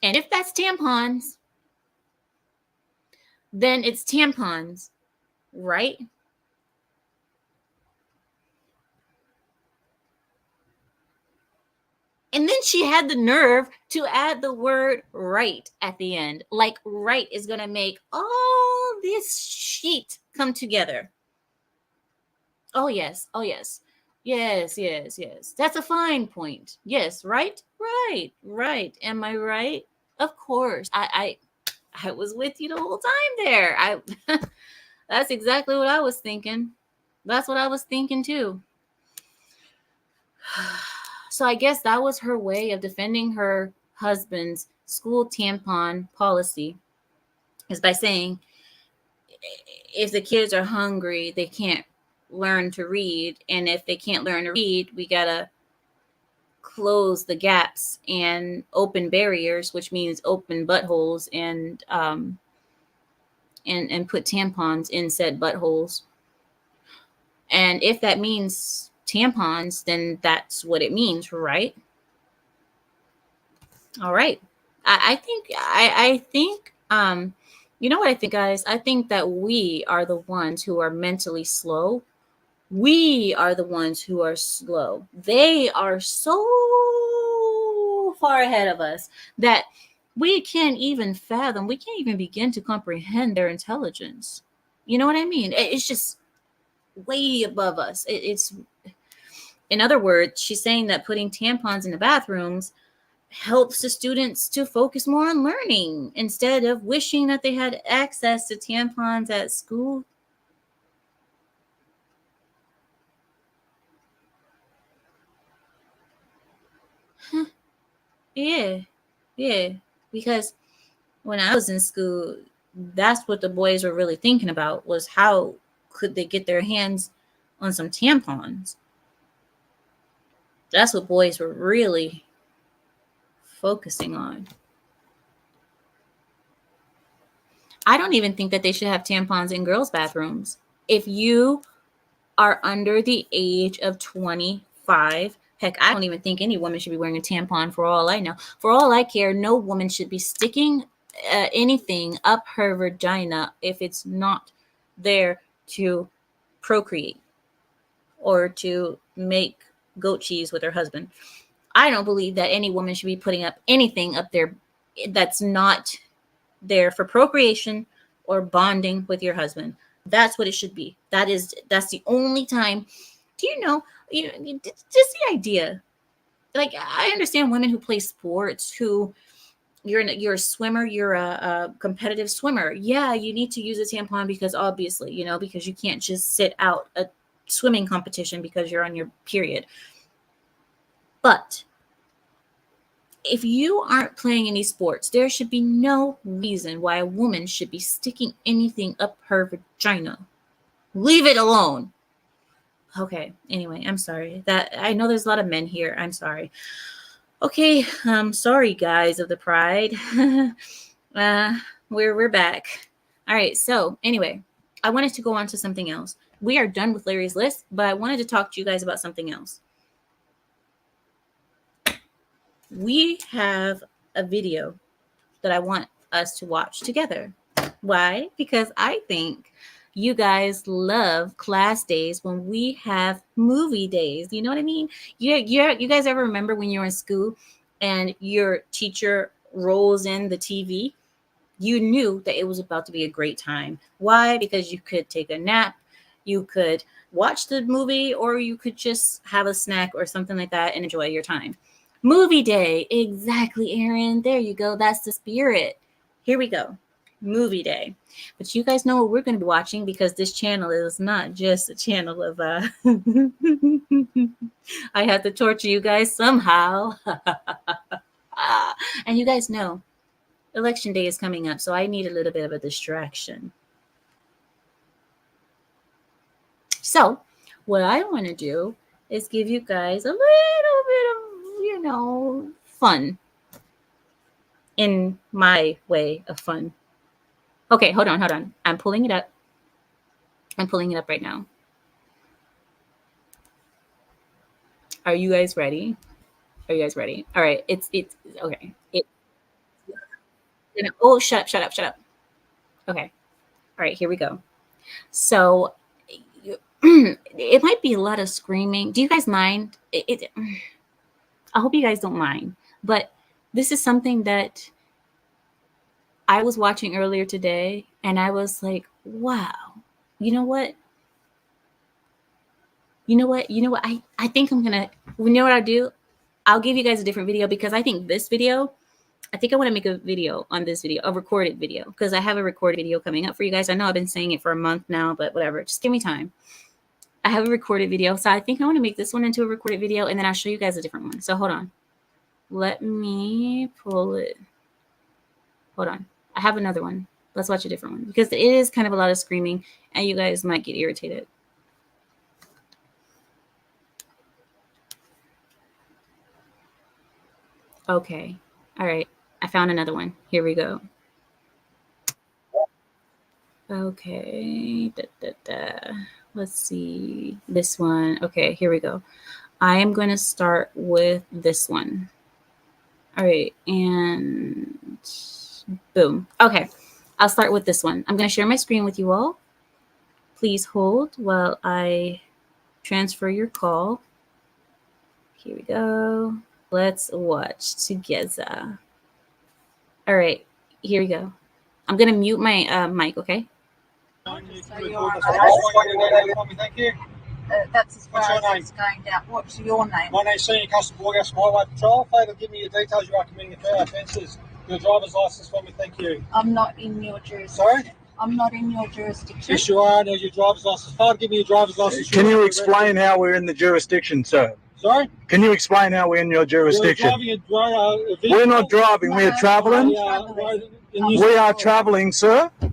And if that's tampons, then it's tampons, right? And then she had the nerve to add the word right at the end. Like right is going to make all this sheet come together. Oh, yes. Oh, yes. Yes, yes, yes. That's a fine point. Yes, right? Right. Am I right? Of course. I was with you the whole time there. That's exactly what I was thinking. That's what I was thinking too. So I guess that was her way of defending her husband's school tampon policy, is by saying if the kids are hungry, they can't learn to read. And if they can't learn to read, we got to close the gaps and open barriers, which means open buttholes and put tampons in said buttholes. And if that means tampons, then that's what it means, right? All right. I think you know what I think, guys? I think that we are the ones who are mentally slow. We are the ones who are slow. They are so far ahead of us that we can't even fathom, we can't even begin to comprehend their intelligence. You know what I mean? It's just way above us. It's, in other words, she's saying that putting tampons in the bathrooms helps the students to focus more on learning instead of wishing that they had access to tampons at school. Huh. Yeah, yeah. Because when I was in school, that's what the boys were really thinking about, was how could they get their hands on some tampons. That's what boys were really focusing on. I don't even think that they should have tampons in girls' bathrooms. If you are under the age of 25, heck, I don't even think any woman should be wearing a tampon for all I know. For all I care, no woman should be sticking anything up her vagina if it's not there to procreate or to make goat cheese with her husband. I don't believe that any woman should be putting up anything up there that's not there for procreation or bonding with your husband. That's what it should be. That's the only time. Do you know? Just the idea. Like, I understand women who play sports, who you're a swimmer, you're a competitive swimmer. Yeah, you need to use a tampon because obviously, because you can't just sit out a swimming competition because you're on your period. But if you aren't playing any sports, there should be no reason why a woman should be sticking anything up her vagina. Leave it alone. Okay, anyway, I'm sorry. That I know there's a lot of men here. I'm sorry. Okay, sorry guys of the pride. We're back. All right, so anyway, I wanted to go on to something else. We are done with Larry's list, but I wanted to talk to you guys about something else. We have a video that I want us to watch together. Why? Because I think you guys love class days when we have movie days. You know what I mean? You guys ever remember when you were in school and your teacher rolls in the TV? You knew that it was about to be a great time. Why? Because you could take a nap, you could watch the movie, or you could just have a snack or something like that and enjoy your time. Movie day. Exactly, Aaron. There you go. That's the spirit. Here we go. Movie day. But you guys know what we're going to be watching, because this channel is not just a channel of I have to torture you guys somehow. And you guys know election day is coming up, so I need a little bit of a distraction. So what I want to do is give you guys a little bit of, fun in my way of fun. Okay, hold on. I'm pulling it up. I'm pulling it up right now. Are you guys ready? Are you guys ready? All right. It's okay. Oh, shut up. Okay. All right, here we go. So it might be a lot of screaming. Do you guys mind? I hope you guys don't mind. But this is something that I was watching earlier today, and I was like, wow, you know what? I think I'm going to, you know what I'll do? I'll give you guys a different video, because I think I want to make a video on this video, a recorded video, because I have a recorded video coming up for you guys. I know I've been saying it for a month now, but whatever. Just give me time. I have a recorded video. So I think I want to make this one into a recorded video, and then I'll show you guys a different one. So hold on. Let me pull it. Hold on. I have another one. Let's watch a different one, because it is kind of a lot of screaming and you guys might get irritated. Okay. All right. I found another one. Here we go. Okay. Let's see. This one. Okay, here we go. I am going to start with this one. All right. And boom. Okay. I'll start with this one. I'm going to share my screen with you all. Please hold while I transfer your call. Here we go. Let's watch together. All right. Here we go. I'm going to mute my mic, okay? Thank you. That's as far as it's going down. What's your name? My name's Senior Constable Borgas, Highway Patrol. Favour, give me your details. You are committing a further offences. Your driver's licence for me, thank you. I'm not in your jurisdiction. Sorry? I'm not in your jurisdiction. Yes, you are. There's your driver's licence. Favour, give me your driver's licence. Can you explain how we're in the jurisdiction, sir? Sorry? Can you explain how we're in your jurisdiction? We're not driving. No, we're travelling. We are travelling, sir. Get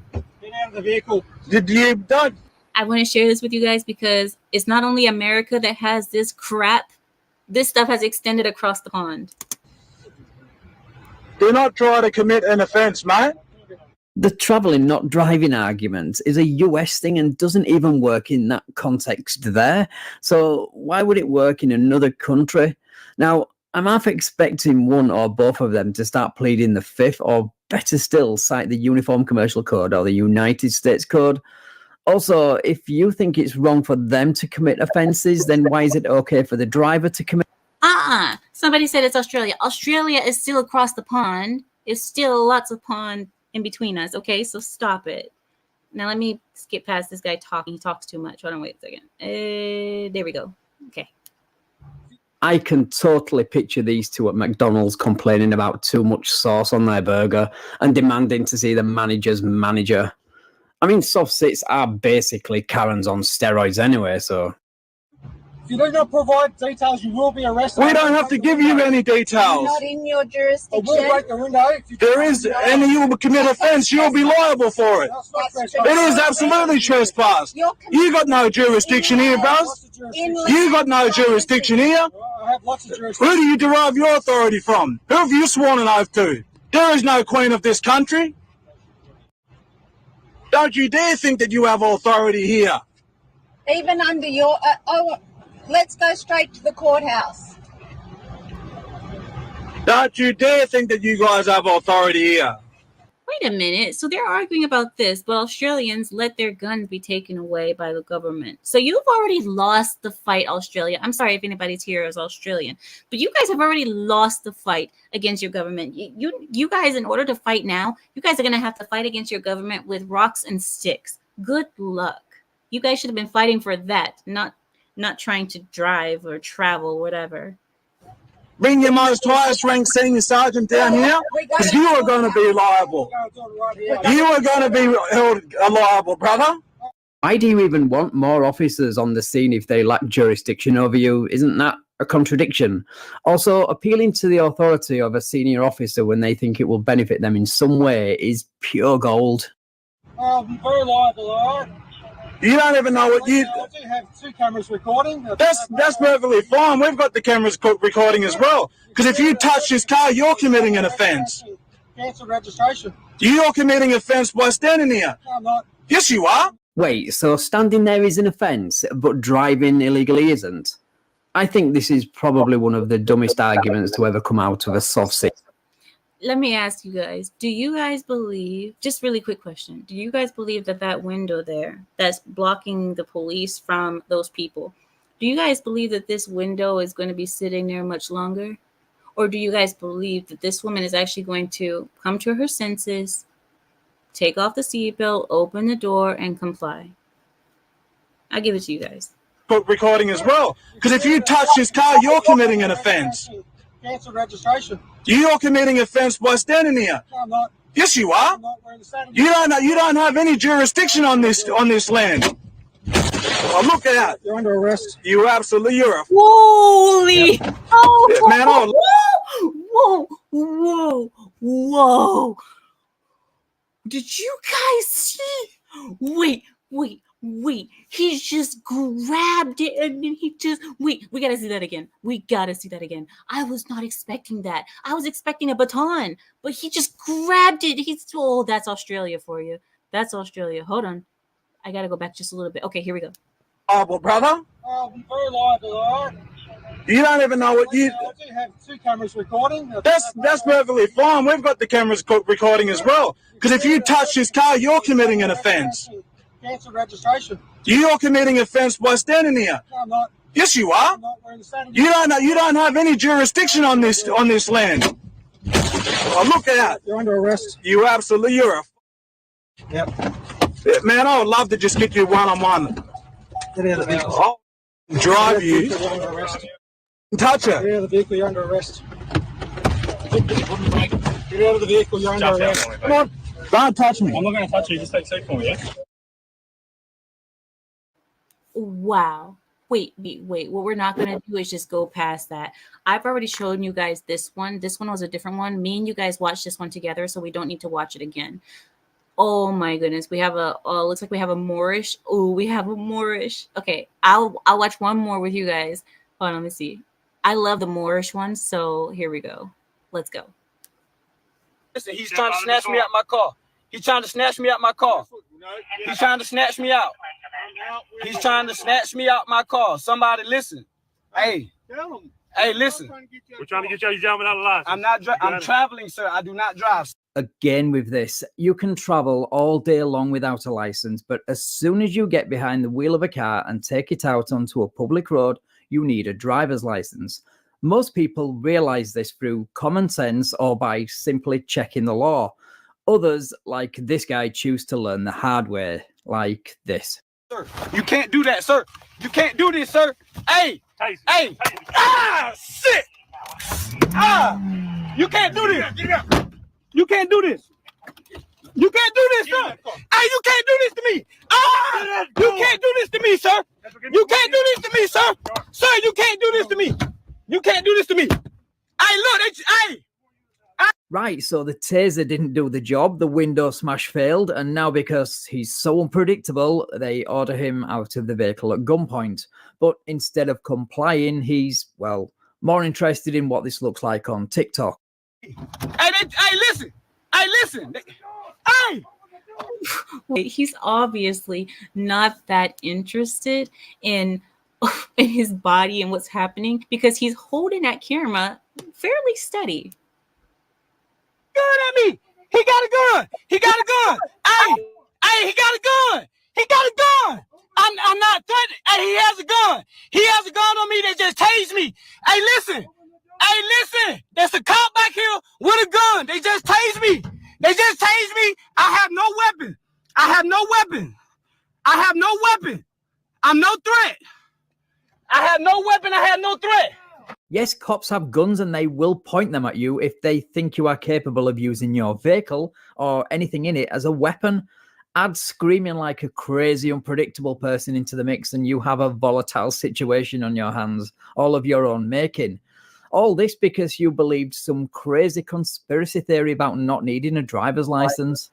out of the vehicle. Don't. I want to share this with you guys, because it's not only America that has this crap. This stuff has extended across the pond. Do not try to commit an offence, mate. The travelling, not driving argument is a US thing and doesn't even work in that context there. So why would it work in another country? Now, I'm half expecting one or both of them to start pleading the fifth, or better still, cite the Uniform Commercial Code or the United States Code. Also, if you think it's wrong for them to commit offences, then why is it okay for the driver to commit? Somebody said it's Australia. Australia is still across the pond. It's still lots of pond in between us. Okay, so stop it. Now let me skip past this guy talking. He talks too much. Hold on, wait a second. There we go. Okay. I can totally picture these two at McDonald's complaining about too much sauce on their burger and demanding to see the manager's manager. I mean, soft sits are basically Karens on steroids anyway, so. If you do not provide details, you will be arrested. We don't have to give you any details. Not in your I jurisdiction. will break the window. If you There is, and you will commit offence, you'll be liable for it. That's not That's trespass. It is absolutely trespass. You're You got no jurisdiction here, bros. Lots of jurisdiction. You got no jurisdiction here. I have lots of Who jurisdiction. do you derive your authority from? Who have you sworn an oath to? There is no queen of this country. Don't you dare think that you have authority here. Even under your... let's go straight to the courthouse. Don't you dare think that you guys have authority here. Wait a minute. So they're arguing about this, but Australians let their guns be taken away by the government. So you've already lost the fight, Australia. I'm sorry if anybody's here is Australian, but you guys have already lost the fight against your government. You guys, in order to fight now, you guys are going to have to fight against your government with rocks and sticks. Good luck. You guys should have been fighting for that, not trying to drive or travel, whatever. Bring your most highest ranked senior sergeant down here, because you are going to be liable. You are going to be held liable, brother. Why do you even want more officers on the scene if they lack jurisdiction over you? Isn't that a contradiction? Also, appealing to the authority of a senior officer when they think it will benefit them in some way is pure gold. I'll be very liable, all right? You don't even know what you... I do have 2 cameras recording. That's perfectly fine. We've got the cameras recording as well. Because if you touch this car, you're committing an offence. Cancel registration. You're committing offence by standing here. No, I'm not. Yes, you are. Wait, so standing there is an offence, but driving illegally isn't? I think this is probably one of the dumbest arguments to ever come out of a soft seat. Let me ask you guys, do you guys believe, just really quick question, do you guys believe that window there that's blocking the police from those people, do you guys believe that this window is going to be sitting there much longer? Or do you guys believe that this woman is actually going to come to her senses, take off the seatbelt, open the door, and comply? I'll give it to you guys. Recording as well. Because if you touch this car, you're committing an offence. Cancel registration. You're committing offence by standing here. No, I'm not. Yes, you are. I'm not wearing the same. You don't have any jurisdiction on this land. Oh, look out! You're under arrest. You're a Holy! Oh, man! whoa! Did you guys see? Wait! He just grabbed it and then he just we gotta see that again. I was not expecting that. I was expecting a baton, but he just grabbed it. That's Australia for you. That's Australia. Hold on. I gotta go back just a little bit. Okay, here we go. Liable, brother. I'll be very liable, all right? You don't even know what you... I do have 2 cameras recording. That's perfectly fine. We've got the cameras recording as well. Because if you touch this car, you're committing an offence. Cancel registration. You're committing offence by standing here. No, I'm not. Yes, you are. I'm not wearing the same. You don't have any jurisdiction on this land. Oh, look out! You're under arrest. You're a... Yep. Man, I would love to just get you one-on-one. Get out of the vehicle. I'll drive you. You're under arrest. Touch Get her. out of the vehicle. You're under arrest. Get out of the vehicle. You're under arrest. Come on. Don't touch me. I'm not going to touch you. Just take safe for me, yeah? Wow. Wait. What we're not going to do is just go past that. I've already shown you guys this one. This one was a different one. Me and you guys watched this one together, so we don't need to watch it again. Oh my goodness. We have looks like we have a Moorish. Oh, we have a Moorish. Okay. I'll watch one more with you guys. Hold on, let me see. I love the Moorish one, so here we go. Let's go. Listen, he's trying to snatch me out my car. He's trying to snatch me out my car. He's trying to snatch me out. He's trying to snatch me out my car. Somebody listen. Hey, listen. We're trying to get you driving out of license. I'm not. I'm traveling, sir. I do not drive. Again with this, you can travel all day long without a license, but as soon as you get behind the wheel of a car and take it out onto a public road, you need a driver's license. Most people realize this through common sense or by simply checking the law. Others, like this guy, choose to learn the hard way, like this. Sir, you can't do that, sir. You can't do this, sir. Hey, hey. Ah, shit. Ah, you can't do this. You can't do this. You can't do this, sir. Hey, you can't do this to me. Ah, you can't do this to me, sir. You can't do this to me, sir. Sir, you can't do this to me. You can't do this to me. Hey, look, hey. Right, so the taser didn't do the job, the window smash failed, and now because he's so unpredictable, they order him out of the vehicle at gunpoint. But instead of complying, he's, well, more interested in what this looks like on TikTok. Hey, listen. Hey, listen. Hey. He's obviously not that interested in his body and what's happening because he's holding that camera fairly steady. Gun at me. He got a gun. He got a gun. Hey, he got a gun. He got a gun. I'm not threatening. Hey, he has a gun. He has a gun on me. They just tased me. Hey, listen. Hey, listen. There's a cop back here with a gun. They just tased me. They just tased me. I have no weapon. I have no weapon. I have no weapon. I'm no threat. I have no weapon. I have no threat. Yes, cops have guns and they will point them at you if they think you are capable of using your vehicle or anything in it as a weapon. Add screaming like a crazy, unpredictable person into the mix and you have a volatile situation on your hands, all of your own making. All this because you believed some crazy conspiracy theory about not needing a driver's license.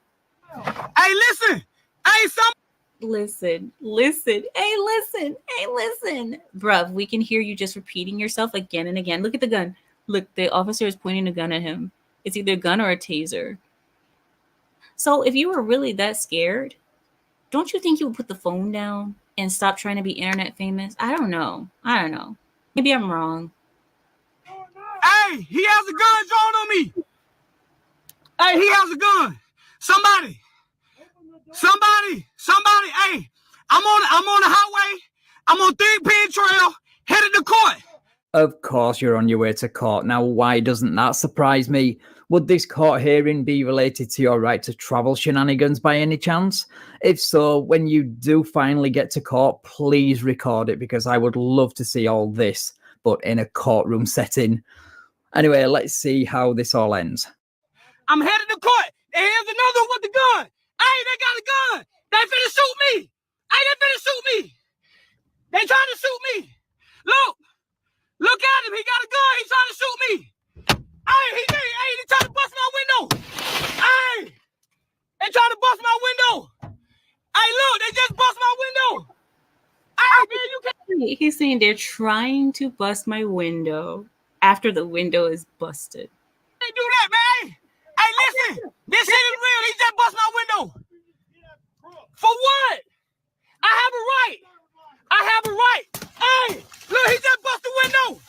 Hey, listen. Hey, Listen. Hey, listen. Bruv, we can hear you just repeating yourself again and again. Look at the gun. Look, the officer is pointing a gun at him. It's either a gun or a taser. So if you were really that scared, don't you think you would put the phone down and stop trying to be internet famous? I don't know. Maybe I'm wrong. Hey, he has a gun drawn on me. Hey, he has a gun. Somebody. Hey, I'm on the highway. I'm on Third Pin Trail, headed to court. Of course you're on your way to court. Now, why doesn't that surprise me? Would this court hearing be related to your right to travel shenanigans by any chance? If so, when you do finally get to court, please record it because I would love to see all this, but in a courtroom setting. Anyway, let's see how this all ends. I'm headed to court. And here's another one with the gun. Hey, they got a gun. They finna shoot me. Hey, they finna shoot me. They trying to shoot me. Look at him. He got a gun. He's trying to shoot me. Hey, they trying to bust my window. Hey, they trying to bust my window. Hey, look, they just bust my window. Hey, man, you can't. He's saying they're trying to bust my window after the window is busted. They do that, man. Hey, listen, this shit is real. He just bust my window. For what? I have a right. Hey, look, he just bust the window.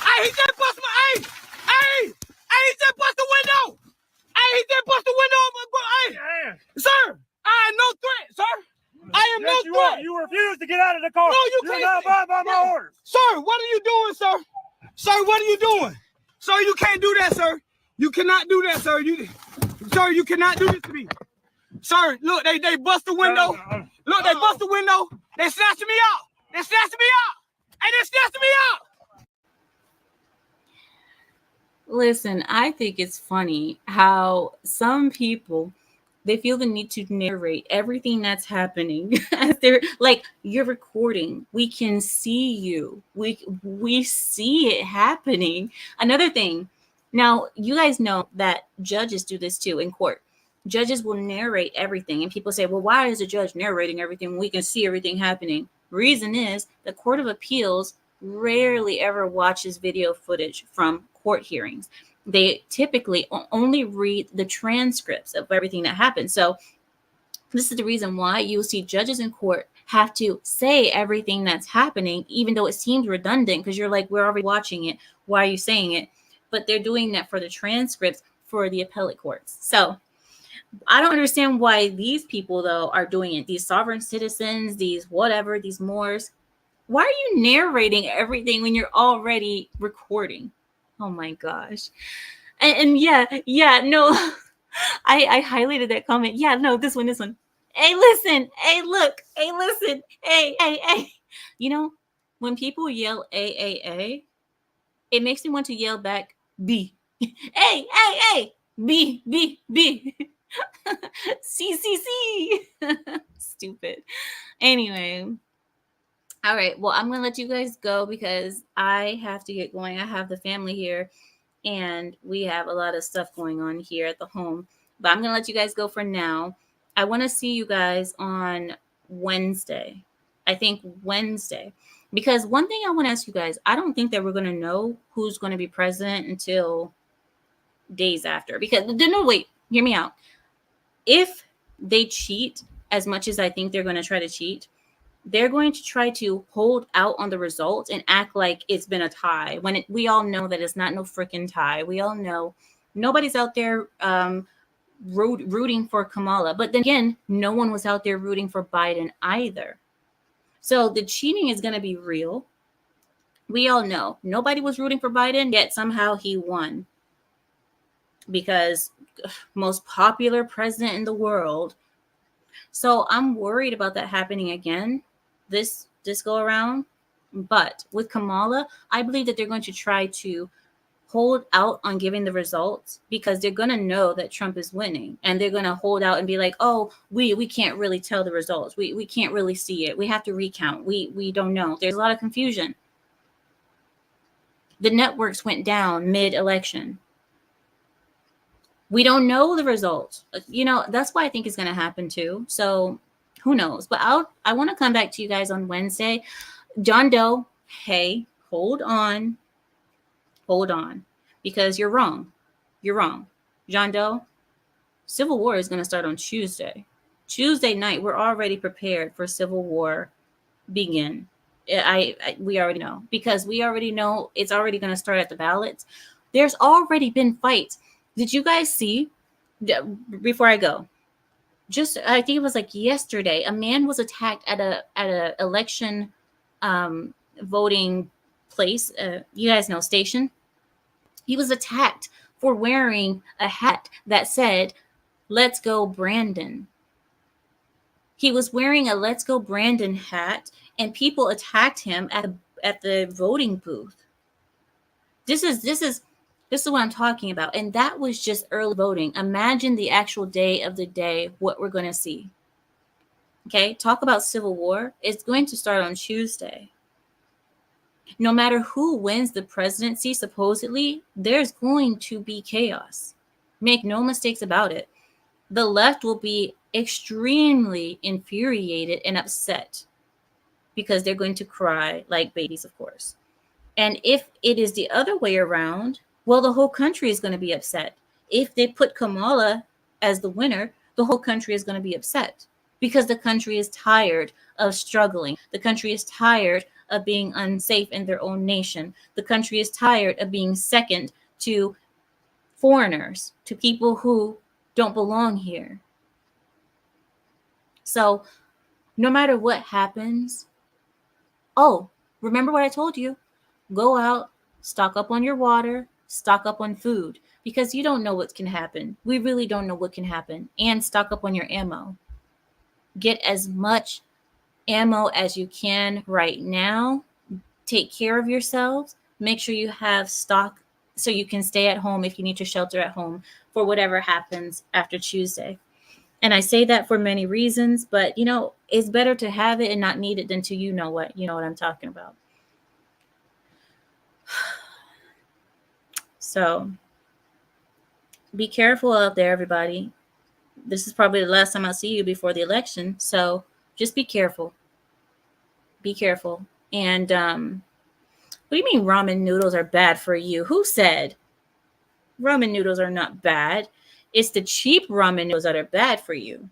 Hey, he just bust my, hey, he just bust the window. Hey, he just bust the window. Hey, sir, I am no threat, sir. I am no threat. You refuse to get out of the car. No, you You're can't. not by my orders. Sir, what are you doing, sir? Sir, what are you doing? Sir, you can't do that, sir. You cannot do that, sir. Sir, you cannot do this to me. Sir, look, they bust the window. Look, they bust the window. They snatched me out. Hey, they snatched me out. Listen, I think it's funny how some people, they feel the need to narrate everything that's happening. They're like, you're recording. We can see you. We see it happening. Another thing, now you guys know that judges do this too in court. Judges will narrate everything. And people say, well, why is a judge narrating everything when we can see everything happening? Reason is the Court of Appeals rarely ever watches video footage from court hearings. They typically only read the transcripts of everything that happens. So this is the reason why you'll see judges in court have to say everything that's happening, even though it seems redundant because you're like, we're already watching it. Why are you saying it? But they're doing that for the transcripts for the appellate courts. So I don't understand why these people, though, are doing it. These sovereign citizens, these whatever, these Moors. Why are you narrating everything when you're already recording? Oh, my gosh. And yeah, no, I highlighted that comment. Yeah, no, this one. Hey, listen. Hey, look. Hey, listen. Hey. You know, when people yell A, it makes me want to yell back B. Hey. B. C. Stupid. Anyway, All right. Well, I'm going to let you guys go because I have to get going. I have the family here and we have a lot of stuff going on here at the home. But I'm going to let you guys go for now. I want to see you guys on Wednesday. I think Wednesday. Because one thing I want to ask you guys, I don't think that we're going to know who's going to be president until days after. Because, no, wait, hear me out. If they cheat as much as I think they're going to try to cheat, they're going to try to hold out on the results and act like it's been a tie when we all know that it's not no freaking tie. We all know nobody's out there rooting for Kamala. But then again, no one was out there rooting for Biden either. So the cheating is going to be real. We all know nobody was rooting for Biden, yet somehow he won. Because most popular president in the world. So I'm worried about that happening again this go around. But with Kamala, I believe that they're going to try to hold out on giving the results because they're going to know that Trump is winning, and they're going to hold out and be like, oh, we can't really tell the results. We can't really see it. We have to recount. We don't know. There's a lot of confusion. The networks went down mid-election. We don't know the results. That's why I think it's going to happen too. So who knows? But I want to come back to you guys on Wednesday. John Doe, hey, hold on, because you're wrong. John Doe, Civil War is going to start on Tuesday. Tuesday night, we're already prepared for Civil War begin. We already know, because we already know it's already going to start at the ballots. There's already been fights. Did you guys see, before I go, I think it was like yesterday, a man was attacked at a election voting place, you guys know, station. He was attacked for wearing a hat that said, "Let's go Brandon." He was wearing a "Let's go Brandon" hat, and people attacked him at the voting booth. This is what I'm talking about. And that was just early voting. Imagine the actual day of the day, what we're going to see. Okay, talk about civil war. It's going to start on Tuesday. No matter who wins the presidency, supposedly, there's going to be chaos. Make no mistakes about it. The left will be extremely infuriated and upset because they're going to cry like babies, of course. And if it is the other way around, well, the whole country is going to be upset. If they put Kamala as the winner, the whole country is going to be upset because the country is tired of struggling. The country is tired of being unsafe in their own nation. The country is tired of being second to foreigners, to people who don't belong here. So no matter what happens, remember what I told you. Go out, stock up on your water, stock up on food, because you don't know what can happen. We really don't know what can happen. And stock up on your ammo. Get as much ammo as you can right now. Take care of yourselves. Make sure you have stock so you can stay at home if you need to shelter at home for whatever happens after Tuesday. And I say that for many reasons, but it's better to have it and not need it than to you know what I'm talking about. So be careful out there, everybody. This is probably the last time I'll see you before the election. So just be careful. Be careful. And what do you mean ramen noodles are bad for you? Who said ramen noodles are not bad? It's the cheap ramen noodles that are bad for you.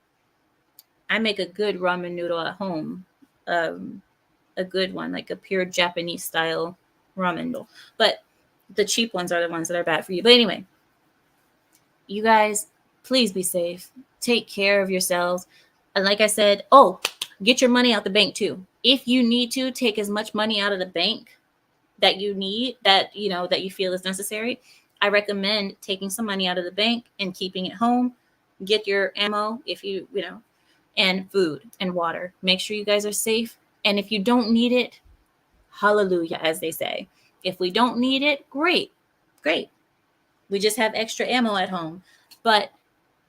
I make a good ramen noodle at home. A good one, like a pure Japanese style ramen noodle. But the cheap ones are the ones that are bad for you. But anyway, you guys, please be safe. Take care of yourselves. And like I said, get your money out the bank too. If you need to, take as much money out of the bank that you need, that you feel is necessary. I recommend taking some money out of the bank and keeping it home. Get your ammo if and food and water. Make sure you guys are safe. And if you don't need it, hallelujah, as they say. If we don't need it, great. We just have extra ammo at home. But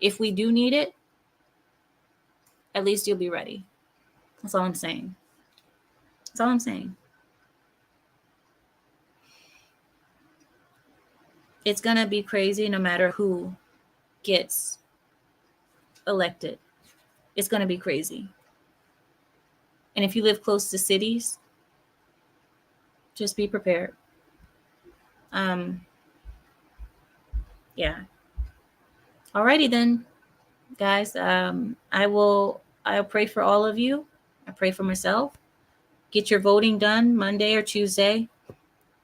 if we do need it, at least you'll be ready. That's all I'm saying. That's all I'm saying. It's going to be crazy no matter who gets elected. It's going to be crazy. And if you live close to cities, just be prepared. Yeah. Alrighty then, guys. I'll pray for all of you. I pray for myself. Get your voting done Monday or Tuesday,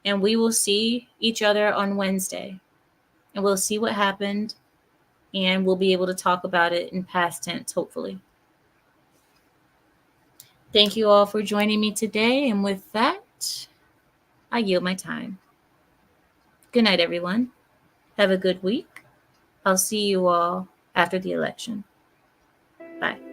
and we will see each other on Wednesday. And we'll see what happened, and we'll be able to talk about it in past tense, hopefully. Thank you all for joining me today, and with that, I yield my time. Good night, everyone. Have a good week. I'll see you all after the election. Bye.